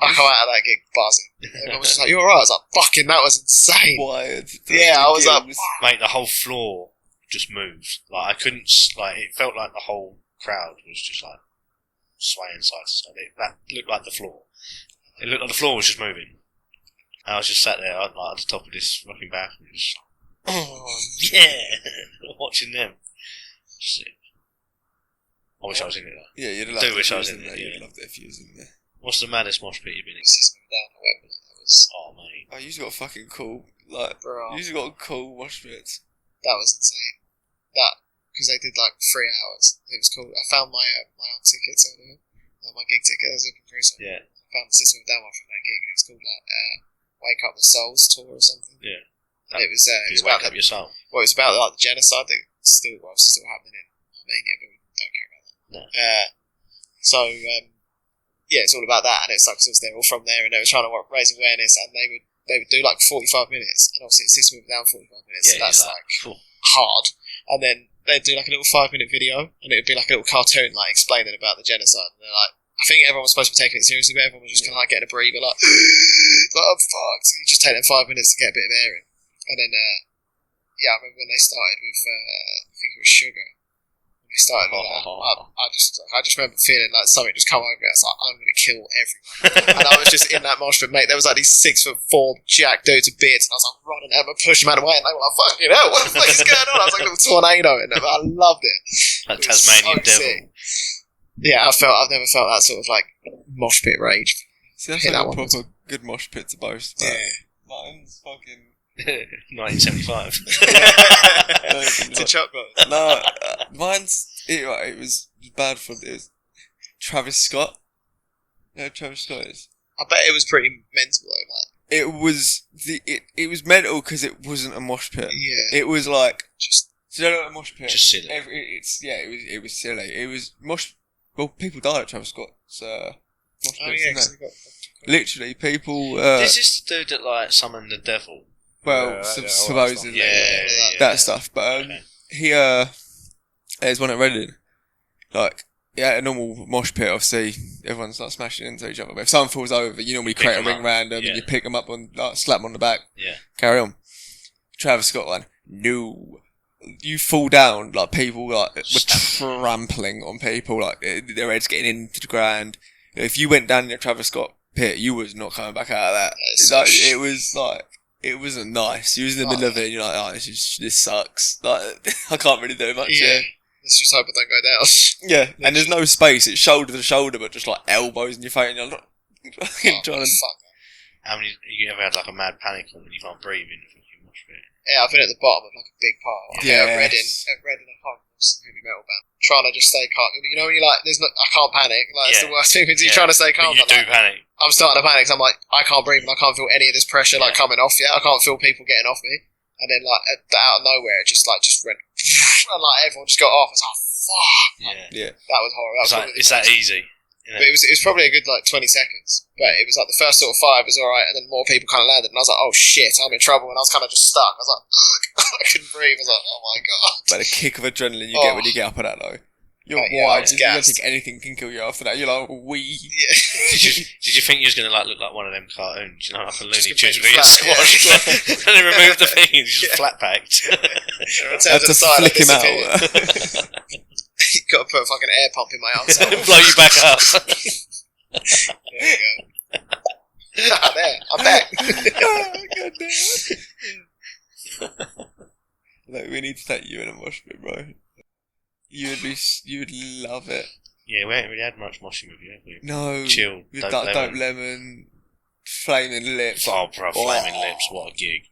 I come out of that gig buzzing. Everyone was just like, "You alright?" I was like, "Fucking, that was insane." Wired. Yeah, I was like, Mate, the whole floor just moved. Like, I couldn't, like, it felt like the whole crowd was just like swaying side to side. That looked like the floor. It looked like the floor was just moving. And I was just sat there like, at the top of this fucking balcony, just like, oh, yeah, watching them. Sick. I wish I was in it though. Yeah, you'd have I do loved wish it I if was you in there. it, You'd yeah. loved it if you was in there. What's the maddest mosh pit you've been in? System of a Down at Wembley. That was, Oh, mate. Oh, you've got a fucking cool, like, bro. you've got a cool wash pits. That was insane. That because they did like 3 hours. It was cool. I found my own tickets earlier, my gig ticket. I was looking through something. Yeah. I found the System of a Down one from that gig. And it was called like Wake Up the Souls tour or something. Yeah. And it was Did you about wake up your soul? well, it was about like the genocide that still happening in Armenia, but we don't care about that. No. Yeah, it's all about that, and it's like because they're all from there, and they were trying to raise awareness, and they would do like 45 minutes, and obviously it's System of a Down 45 minutes. Yeah, so that's like, like cool. hard, and then they'd do like a little 5-minute video, and it would be like a little cartoon like explaining about the genocide. And they're like, I think everyone was supposed to be taking it seriously, but everyone was just kind of like getting a breather, like, like I'm fucked. So you just take them 5 minutes to get a bit of air in, and then I remember when they started with I think it was Sugar. When they started with that, I just remember feeling like something just come over me. I was like, I'm gonna kill everyone, and I was just in that mosh pit, mate. There was like these 6'4" jack dudes with beards, and I was like running at them and pushing them out of the way, and they were like, fucking hell, what the fuck is going on? I was like a little tornado in them. I loved it. Like Tasmanian devil. Sick. Yeah, I've never felt that sort of like mosh pit rage. See, that's like a proper good mosh pit to boast. But mine's fucking 1975. To chocolate. No, mine's it was bad for this. Travis Scott. You know who Travis Scott is? I bet it was pretty mental though. Like, it was mental because it wasn't a mosh pit. yeah, It was like just do you know what a mosh pit? Just silly. It was silly. It was mosh. Well, people died at Travis Scott's mosh pits. oh yeah, Didn't 'cause they? they got Literally, people. This is the dude that like summoned the devil. Well, Yeah, supposedly Yeah, that stuff. But Okay. he there's one at Reading. Like, yeah, a normal mosh pit. Obviously, everyone's like smashing into each other. But if someone falls over, you normally Pick create a 'em ring up. round them, Yeah. and you pick them up and like, slap them on the back. Yeah. Carry on. Travis Scott one. No. You fall down, like people like were trampling on people, like their heads getting into the ground. If you went down in the Travis Scott pit, you was not coming back out of that. Like, it wasn't nice. You was in the middle of it, and you're like, oh, this sucks. Like, I can't really do much. yeah. Let's just hope I don't go down. Yeah, and there's no space. It's shoulder to shoulder, but just like elbows in your face, and you're like, trying to. Fuck. How many? You ever had like a mad panic when you can't breathe in the fucking mosh pit? Yeah, I've been at the bottom of like a big pile. Yes. At Reading, I can't movie metal band. Trying to just stay calm. You know when you're like, I can't panic. Like, it's the worst thing. You're trying to stay calm. But you do like, panic. I'm starting to panic. 'Cause I'm like, I can't breathe and I can't feel any of this pressure like coming off yet. I can't feel people getting off me. And then like out of nowhere, it just went, and like everyone just got off. I was like, fuck. Yeah. That was horrible. That was It's that easy. You know? But it was probably a good like 20 seconds. But it was like the first sort of 5 was alright, and then more people kind of landed, and I was like, oh shit, I'm in trouble, and I was kind of just stuck. I was like, I couldn't breathe. I was like, oh my god. But the kick of adrenaline you get when you get up at that though. You're I wild. was You don't gassed. think anything can kill you after that. You're like, wee. Yeah. Did you think you was going to like look like one of them cartoons? You know, like a Looney Just Tunes completely where you flat, squashed and then remove the thing and you just flat packed. I had to flick him out. You got to put a fucking air pump in my arse. Blow you back up. There you go. There, I'm back. Oh, God damn. Like, we need to take you in a mosh pit, bro. You would love it. Yeah, we ain't really had much moshing with you, have we? No. Chill. With Dope Dope Lemon. Lemon, Flaming Lips. Oh, bro, Flaming Lips, what a gig.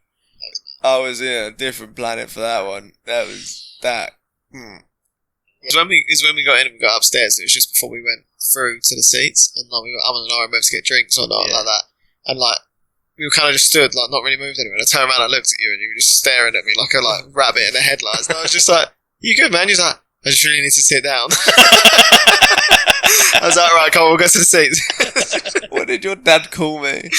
I was in a different planet for that one. That was that. It was when we got in and we got upstairs. It was just before we went through to the seats, and like we were and I went to get drinks or not like that, and like we were kind of just stood like not really moved anywhere. And I turned around, I looked at you, and you were just staring at me like a rabbit in the headlights. And I was just like, "You good, man?" He's like, "I just really need to sit down." I was like, "Right, come on, we'll go to the seats." What did your dad call me?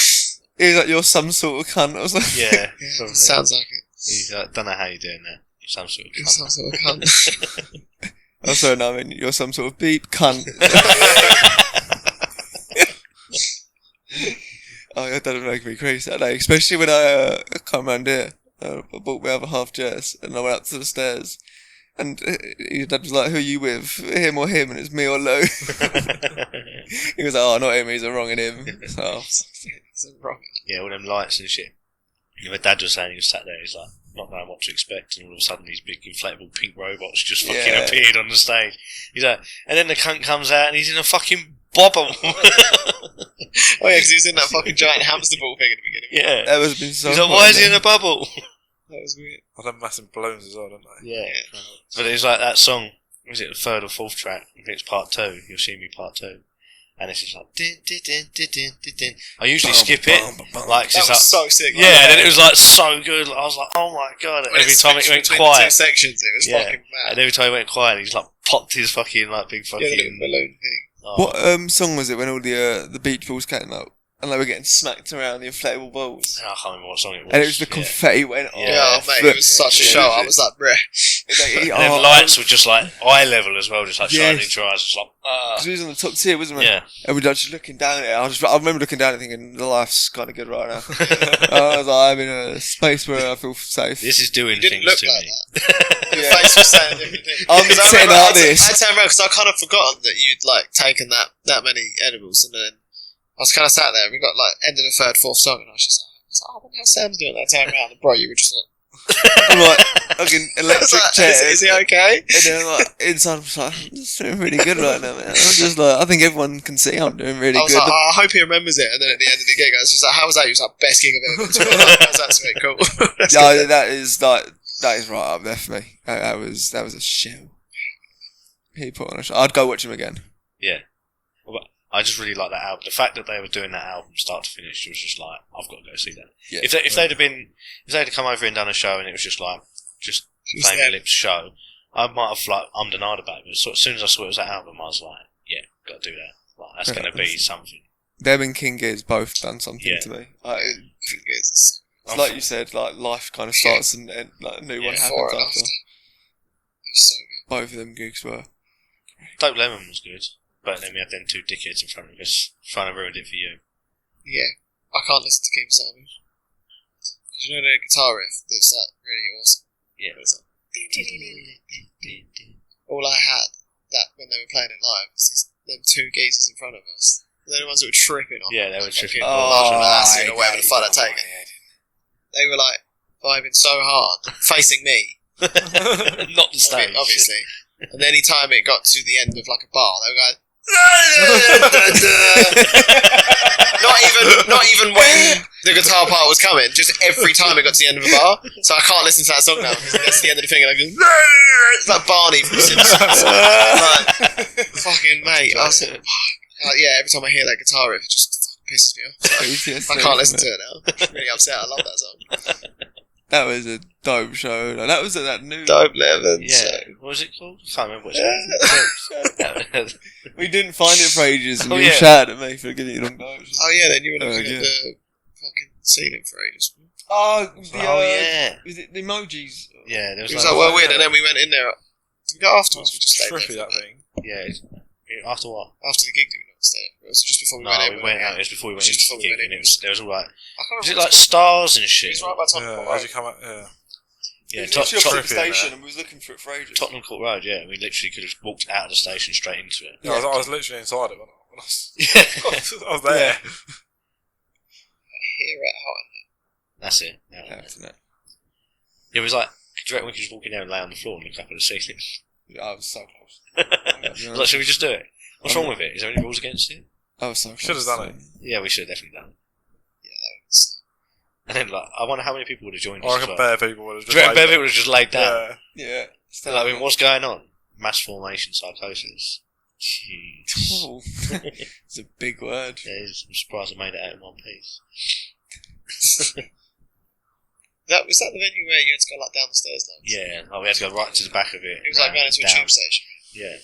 He was like, "You're some sort of cunt." I was like, Yeah. Sounds like it. He's like, don't know how you're doing that. You're some sort of You're cunt. some sort of cunt. "Oh, sorry, no, I mean, you're some sort of beep cunt." Oh, your dad would make me crazy that day, especially when I come round here. I bought my other half Jess, and I went up to the stairs, and your dad was like, "Who are you with, him or him?" And it's me or Lou. He was like, "Oh, not him, he's a wrong in him." So, It's wrong. Yeah, all them lights and shit. You know, my dad was saying he was sat there, he's like, not knowing what to expect, and all of a sudden these big inflatable pink robots just fucking appeared on the stage. He's like, and then the cunt comes out and he's in a fucking bobble. Oh yeah, because he was in that fucking giant hamster ball thing at the beginning. Yeah. that was been so He's like, fun, why is he man. in a bubble? That was weird. I had massive balloons as well, don't they? Yeah. But it was like that song, was it the third or fourth track? I think it's part 2, You'll See Me part 2. And it's just like, din, din, din, din, din, din, din. I usually skip it. Like, That it's was like, so sick. yeah, and then it was like so good. I was like, oh my god. When Every time it went between the two quiet. sections, it was fucking mad. And every time it went quiet, he's like popped his fucking like big Yeah, the little fucking. balloon thing. Oh. What song was it when all the Beach Balls came out? and they were getting smacked around the inflatable balls. I can't remember what song it was. And it was the confetti went off. Yeah, mate, it was such a show. I was like, bruh. And then the lights were just like eye level as well, just like shining into your eyes. Just like, because we was on the top tier, wasn't we? Yeah. And we were just looking down at it. I remember looking down and thinking, the life's kind of good right now. I was like, I'm in a space where I feel safe. This is doing You didn't things look to like me. that. Your face was saying different things. I'm Because I sitting remember like this. I turned around because I kind of forgotten that you'd like taken that many edibles, and then I was kind of sat there and we got like end of the third, fourth song, and I was just like, I wonder how Sam's doing that. I turned around and bro, you were just like, I'm like, fucking I was electric like, chair. is he okay? And then I'm like, inside I'm just like, I'm just doing really good right now, man. I'm just like, I think everyone can see I'm doing really I was good. like, I hope he remembers it. And then at the end of the gig, I was just like, how was that? He was like, best gig I've ever been to. I was like, that was actually cool. That's Yeah, good. that is right up there for me. That was a shell. He put on a show. I'd go watch him again. Yeah. Well, I just really like that album. The fact that they were doing that album start to finish was just like, I've got to go see that. Yeah. If they'd come over and done a show and it was just like, just Who's Plain there? Lips show, I might have like ummed and ahed about it. But so, as soon as I saw it was that album, I was like, yeah, got to do that. Like, that's Yeah, going to be something. Them and King Gear's both done something Yeah. to me. It's It's like you said, like life kind of starts and like a new one Yeah. before happens and after. after. It was so good. Both of them gigs were. Dope Lemon was good, but then we had them two dickheads in front of us trying to ruin it for you. Yeah. I can't listen to King Simon. Because you know the guitar riff that's like really awesome. Yeah. It's like, all I had that when they were playing it live was them two geezers in front of us. They're the ones that were tripping on. Yeah, they were tripping. Acid or whatever the fuck I take it. They were like vibing so hard, facing me, Not the stage. obviously. And any time it got to the end of like a bar, they were going. not even when the guitar part was coming, just every time it got to the end of a bar. So I can't listen to that song now because it gets to the end of the thing and I go, it's like Barney from The Simpsons. Like, fucking mate. I was like, yeah, every time I hear that guitar riff, it just pisses me off. So I can't listen to it now. I'm really upset. I love that song. That was a dope show. Like, that was at that new. Dope Lemon. Yeah. What was it called? I can't remember what it was. We didn't find it for ages, and Oh, you yeah. shouted at me for getting it on dope. Oh yeah, then you were looking yeah. at the fucking ceiling for ages. Oh, yeah. Was it the emojis? Yeah, there was It was like well weird, and then we went in there. Did we go afterwards? We just stayed Trippy, there. that thing. Yeah. After what? After the gig, did we not stay? It was just before we No, went in. we went out. It was before we went Just into the before we gig, went and in. there was all like, I can't was it remember. like stars and shit? It's right by Tottenham Yeah, Court as Road. you come out, yeah. Yeah, It was literally Tot- up at the trippy in station, there. and we was looking for it for ages. Tottenham Court Road. Yeah, we literally could have walked out of the station straight into it. Yeah, I was literally inside it when I was, Yeah, I was there. Here at Hot. that's it. Yeah, Yeah. isn't it? It was like, do you reckon we could just walk in there and lay on the floor and look up at the ceiling? Yeah, I was so close. I was like, should we just do it? What's wrong with it? Is there any rules against it? I was so close. Should have done it. Yeah, we should have definitely done it. Yeah, that was. And then, like, I wonder how many people would have joined I us. reckon as well. bare people would have Do just you reckon laid bare there. people would have just laid down? Yeah. Yeah. Like, I mean, what's going on? Mass formation psychosis. Jeez. Oh, it's a big word. Yeah, I'm surprised I made it out in one piece. That was that the venue where you had to go like down the stairs though? Yeah, like, we had to go right to the back of it. It was like going into a down. tube station. Yeah.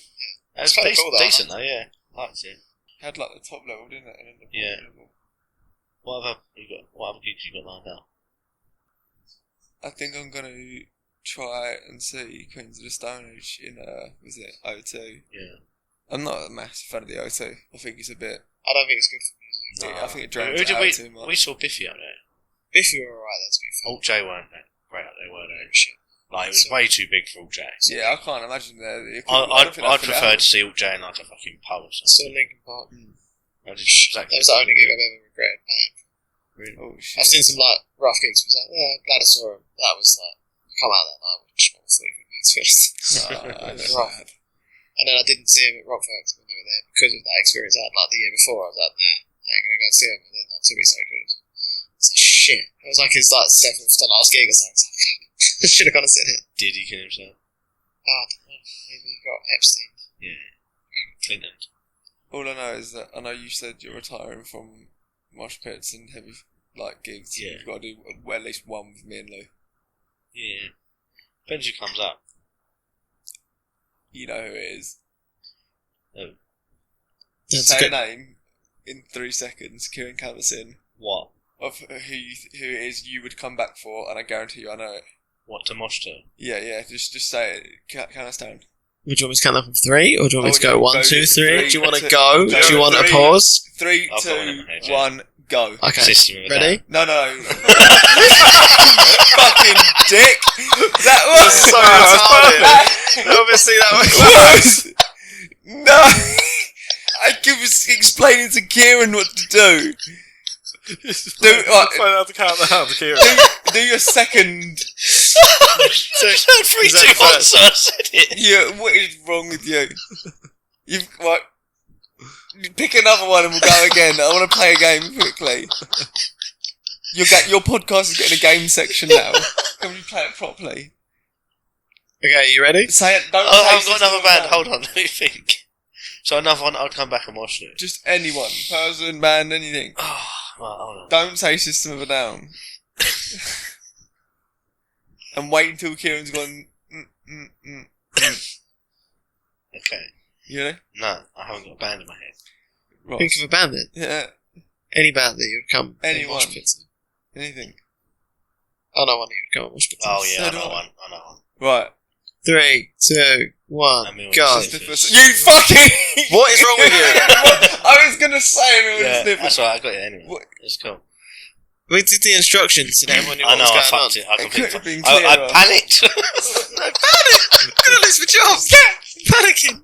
That It's was kinda cool, though. decent though, yeah. I liked it. Had like the top level, didn't it? And then the bottom Yeah. level. What other gigs you got lined up? I think I'm gonna try and see Queens of the Stone Age in was it O2? Yeah. I'm not a massive fan of the O2. I think it's a bit. I don't think it's good for music. I think it drowns Who it did out too much. we saw Biffy out there. Biffy were alright, that's be fun. Alt J weren't that great out there, were they? Shit. Like, it was way too big for Alt J. Yeah, I can't imagine that. I'd prefer to see Alt J in like a fucking pub or I something. saw Linkin Park. I did exactly That was the only gig I've ever regretted paying. Really? Oh shit! I've seen some like rough gigs. I was like, yeah, glad I saw them. That was like, come out that night, which I was sleeping. To be honest. That's Rough. sad. And then I didn't see him at Rockford when they were there because of that experience I had like the year before. I was like, nah, I ain't gonna go see him. And then like 2 weeks later, it was like, shit. It was like his like 7th to last gig or something. I should have gone and seen it. Did he kill himself? Oh, I don't know. Maybe he got Epstein. Yeah. Clinton. All I know is that I know you said you're retiring from mosh pits and heavy like gigs. Yeah. You've got to do well, at least one with me and Lou. Yeah. Depends who comes up. You know who it is. Oh. That's Say a good. name. in 3 seconds. Kieran count us in. What? Of who it is you would come back for, and I guarantee you I know it. What, to mosh to? Yeah. Just say it. Count us down. Would you want me to count up from 3, or do you want me to go yeah, 1, go 2, 3? three, Do you want to two- go? go Do you want a three. pause? 3, I'll go in 2, my head, yeah. 1, go. Okay. System of a Ready? Down. No. Fucking dick. That was So retarded. Obviously that was... No. I was explaining to Kieran what to do. Find out to count down to Kieran. Do your second. So, I 3, 2, 1, so I said it. Yeah, what is wrong with you? You've what? Pick another one and we'll go again. I want to play a game quickly. Your podcast is getting a game section now. Can we play it properly? Okay, you ready? Say it. Don't. Oh, say I've got System another of a band. Down. Hold on, let me think. So another one, I'll come back and watch it. Just anyone, person, band, anything. Oh, right, hold on. Don't say System of a Down. And wait until Kieran's gone. Okay. You know? No, I haven't got a band in my head. Right. Think of a band then. Yeah. Any band that you would come and Anyone. watch pits. Anything. I know one that you would come and watch pits. Oh yeah, So I do know I. one. I know one. Right. 3, 2, 1, I mean, go. Sniffers. You fucking. What is wrong with you? I was gonna say Million Yeah, Sniffers. that's right. I got it anyway. What? It's cool. We did the instructions to everyone knew I what know. was I going on. fucked it. I It could completely. have been I clearer. panicked. I panicked! I'm gonna lose my job! Panicking!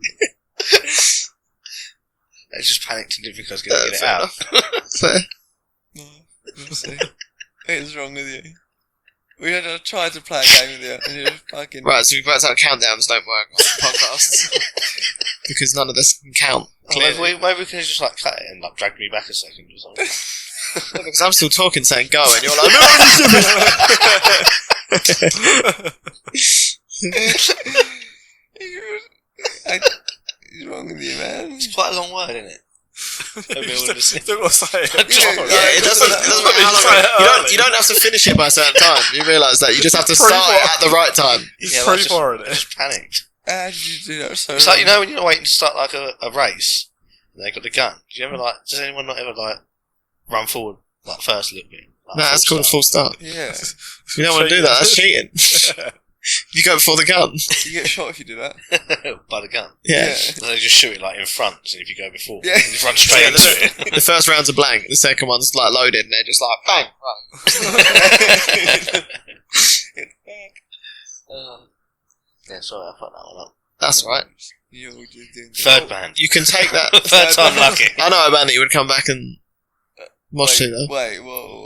I just panicked and didn't think I was going to get it Fair out. enough. Fair. No, we'll see. What is wrong with you? We had tried to play a game with you, and you're fucking. Right, so we've worked out countdowns don't work on podcasts. Because none of us can count. Oh, maybe we can just like cut it and like drag me back a second or something. Because I'm still talking saying go, and you're like, What's wrong with you, man? It's quite a long word, isn't it? Still got to say it. Yeah, it doesn't matter how long you don't have to finish it by a certain time. You realise that you just have to start it at the right time. He's Yeah, pretty well, far in I it. just panicked. How did you do that so It's like, you wrong? know when you're waiting to start like a race, and they got the gun. Do you ever like? Does anyone not ever like run forward like first a little bit? Like, No, that's called a full start. Yeah. You don't want to do that. That's cheating. You go before the gun. You get shot if you do that. by the gun. Yeah. So they just shoot it like in front, and if you go before, Yeah. you run straight into it. The first round's a blank. The second one's like loaded, and they're just like bang. Right. Yeah, sorry, I fucked that one up. That's right. You're doing Third band. You can take that. Third time lucky. I know a band that you would come back and mosh to though. Wait, whoa.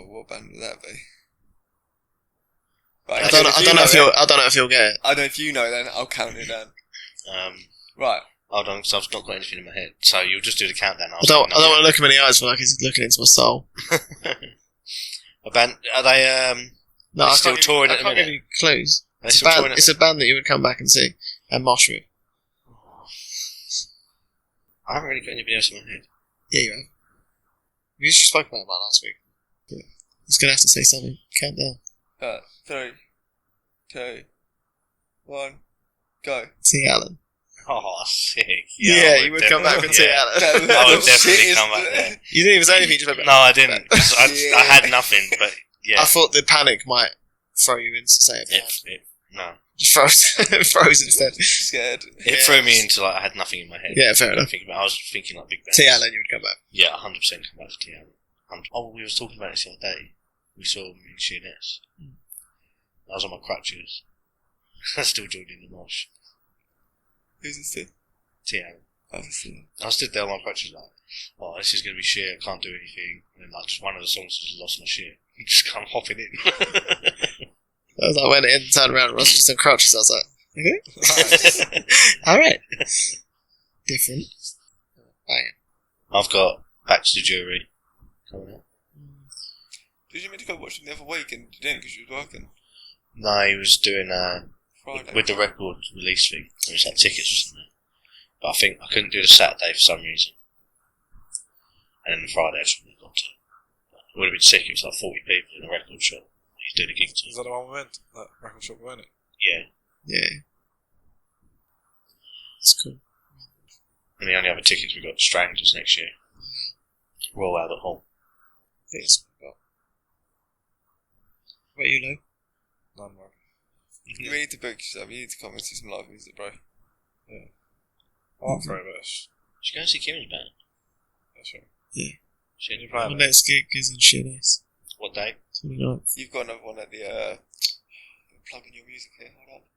What band would that be? Right, I don't know if you'll get it. I don't know if you know. Then I'll count it down. Right. Hold on, because I've not got anything in my head. So you'll just do the countdown. I don't want to look him in the eyes for like he's looking into my soul. A band? Are they? No, They're I still can't touring give, at I the can't give minute? you clues. They're It's a still band. touring at It's the- a band that you would come back and see and mosh with. I haven't really got anything else in my head. Yeah, you have. We just spoke about it last week. Yeah. He's gonna have to say something. Count down. 3, 2, 1, go. T. Allen. Oh, sick. Yeah, I you would come back and T. yeah. Allen. I would definitely Shit is come back there. You didn't even say anything. You just went, No, I didn't. 'Cause I Yeah. had nothing, but yeah. I thought the panic might throw you into say it. No. Just froze instead. Scared. It Yeah. threw me into like I had nothing in my head. Yeah, fair enough. I was thinking like big band. T. Allen, you would come back. Yeah, 100% come back to T. Allen. Oh, we was talking about this the other day. We saw me in Sheerness. I was on my crutches. I still joined in the mosh. Who's this to? T. Allen. Obviously. I stood there on my crutches like, oh, this is going to be shit, I can't do anything. And then like just one of the songs was Lost My Shit. You just come hopping in. I was like, went in, turned around, Ross just on crutches. I was like, okay. Alright. Different. Bang. I've got Back to the Jury coming up. Did you mean to go watch them the other week and you didn't because you was working? No, he was doing Friday. with the record release thing. There was like tickets or something. But I think I couldn't do the Saturday for some reason. And then the Friday I just wouldn't have got to. It would have been sick. It was like 40 people in a record shop. He's doing a gig to. Is that the one we went? That record shop we went in? Yeah. Yeah. That's cool. And the only other tickets we've got Stranglers next year. Royal Albert Hall. I think it's what about you, Lou? None more. You need to book yourself. You need to come and see some live music, bro. Yeah. I like Three Verse. Should go and see Kim's band. That's right. Yeah. Should You you play My it? next gig is in Sheerness. What day? 29th. You've got another one at the plugging your music here. Hold up.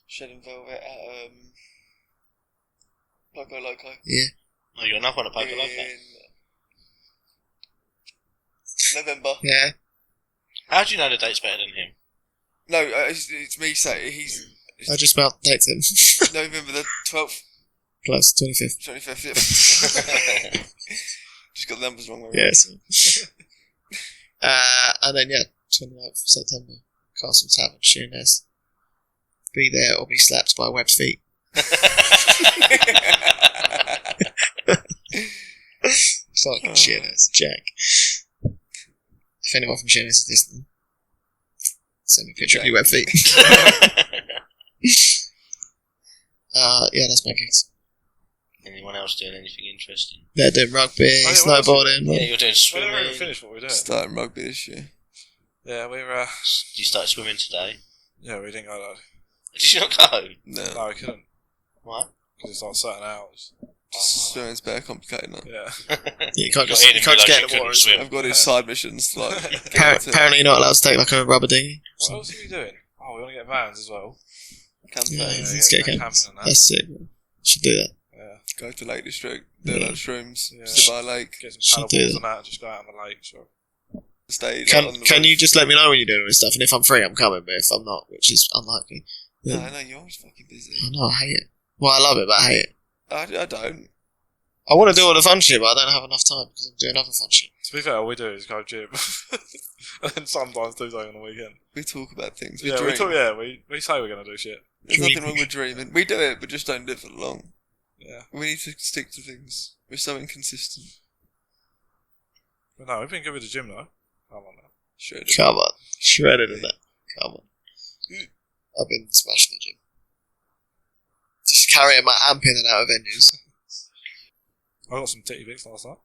Shed and Velvet at Poco Loco. Yeah. Oh, you got another one at Poker Loco? In November. Yeah. How do you know the date's better than him? No, it's me saying I just about dates him. November the 12th, Plus 25th. 25th. Yeah. Just got the numbers wrong. Yes. And then, 29th of September. Castle Tavern, Sheerness. Be there or be slapped by webbed feet. Fucking Sheerness, Jack. If anyone from Sheerness is listening, send me a picture of your webbed feet. That's my gigs. Anyone else doing anything interesting? They're doing rugby, yeah, snowboarding. Yeah, you're doing We swimming. never even finished what we were doing. Starting rugby this year. Yeah, You started swimming today. yeah, we didn't go though. Did you not go? No. No, we couldn't. Why? Because it's like certain hours. Swimming's better complicated now. Yeah. You can't Got just, in you and can't just realised get you in the couldn't water. swim. I've got his side missions like. Apparently, you're not allowed to take like a rubber dinghy. What else are we doing? Oh, we want to get vans as well. Campaign. Yeah, Yeah, let's get camping campers. and that. That's sick, man. Should do that. Yeah. Go to Lake District, do a lot of shrooms, Yeah. sit by a lake, Get some Should paddle do balls that. and that and just go out on the lake. So. stay. Can you just let me know when you're doing all this stuff? And if I'm free, I'm coming. But if I'm not, which is unlikely, No, then no, you're always fucking busy. I know I hate it. Well, I love it, but I hate it. I don't. I want to do all the fun shit, but I don't have enough time because I'm doing other fun shit. To be fair, all we do is go gym. And then sometimes do something on the weekend. We talk about things. We Yeah, dream. we say we're going to do shit. There's nothing wrong with dreaming. We do it, but just don't do it for long. Yeah. We need to stick to things. We're so inconsistent. But no, we've been good with the gym though. Come on now. Shredded. Come on, shredded in that. Come on. I've been smashing the gym. Just carrying my amp in and out of venues. I got some titty pics last night.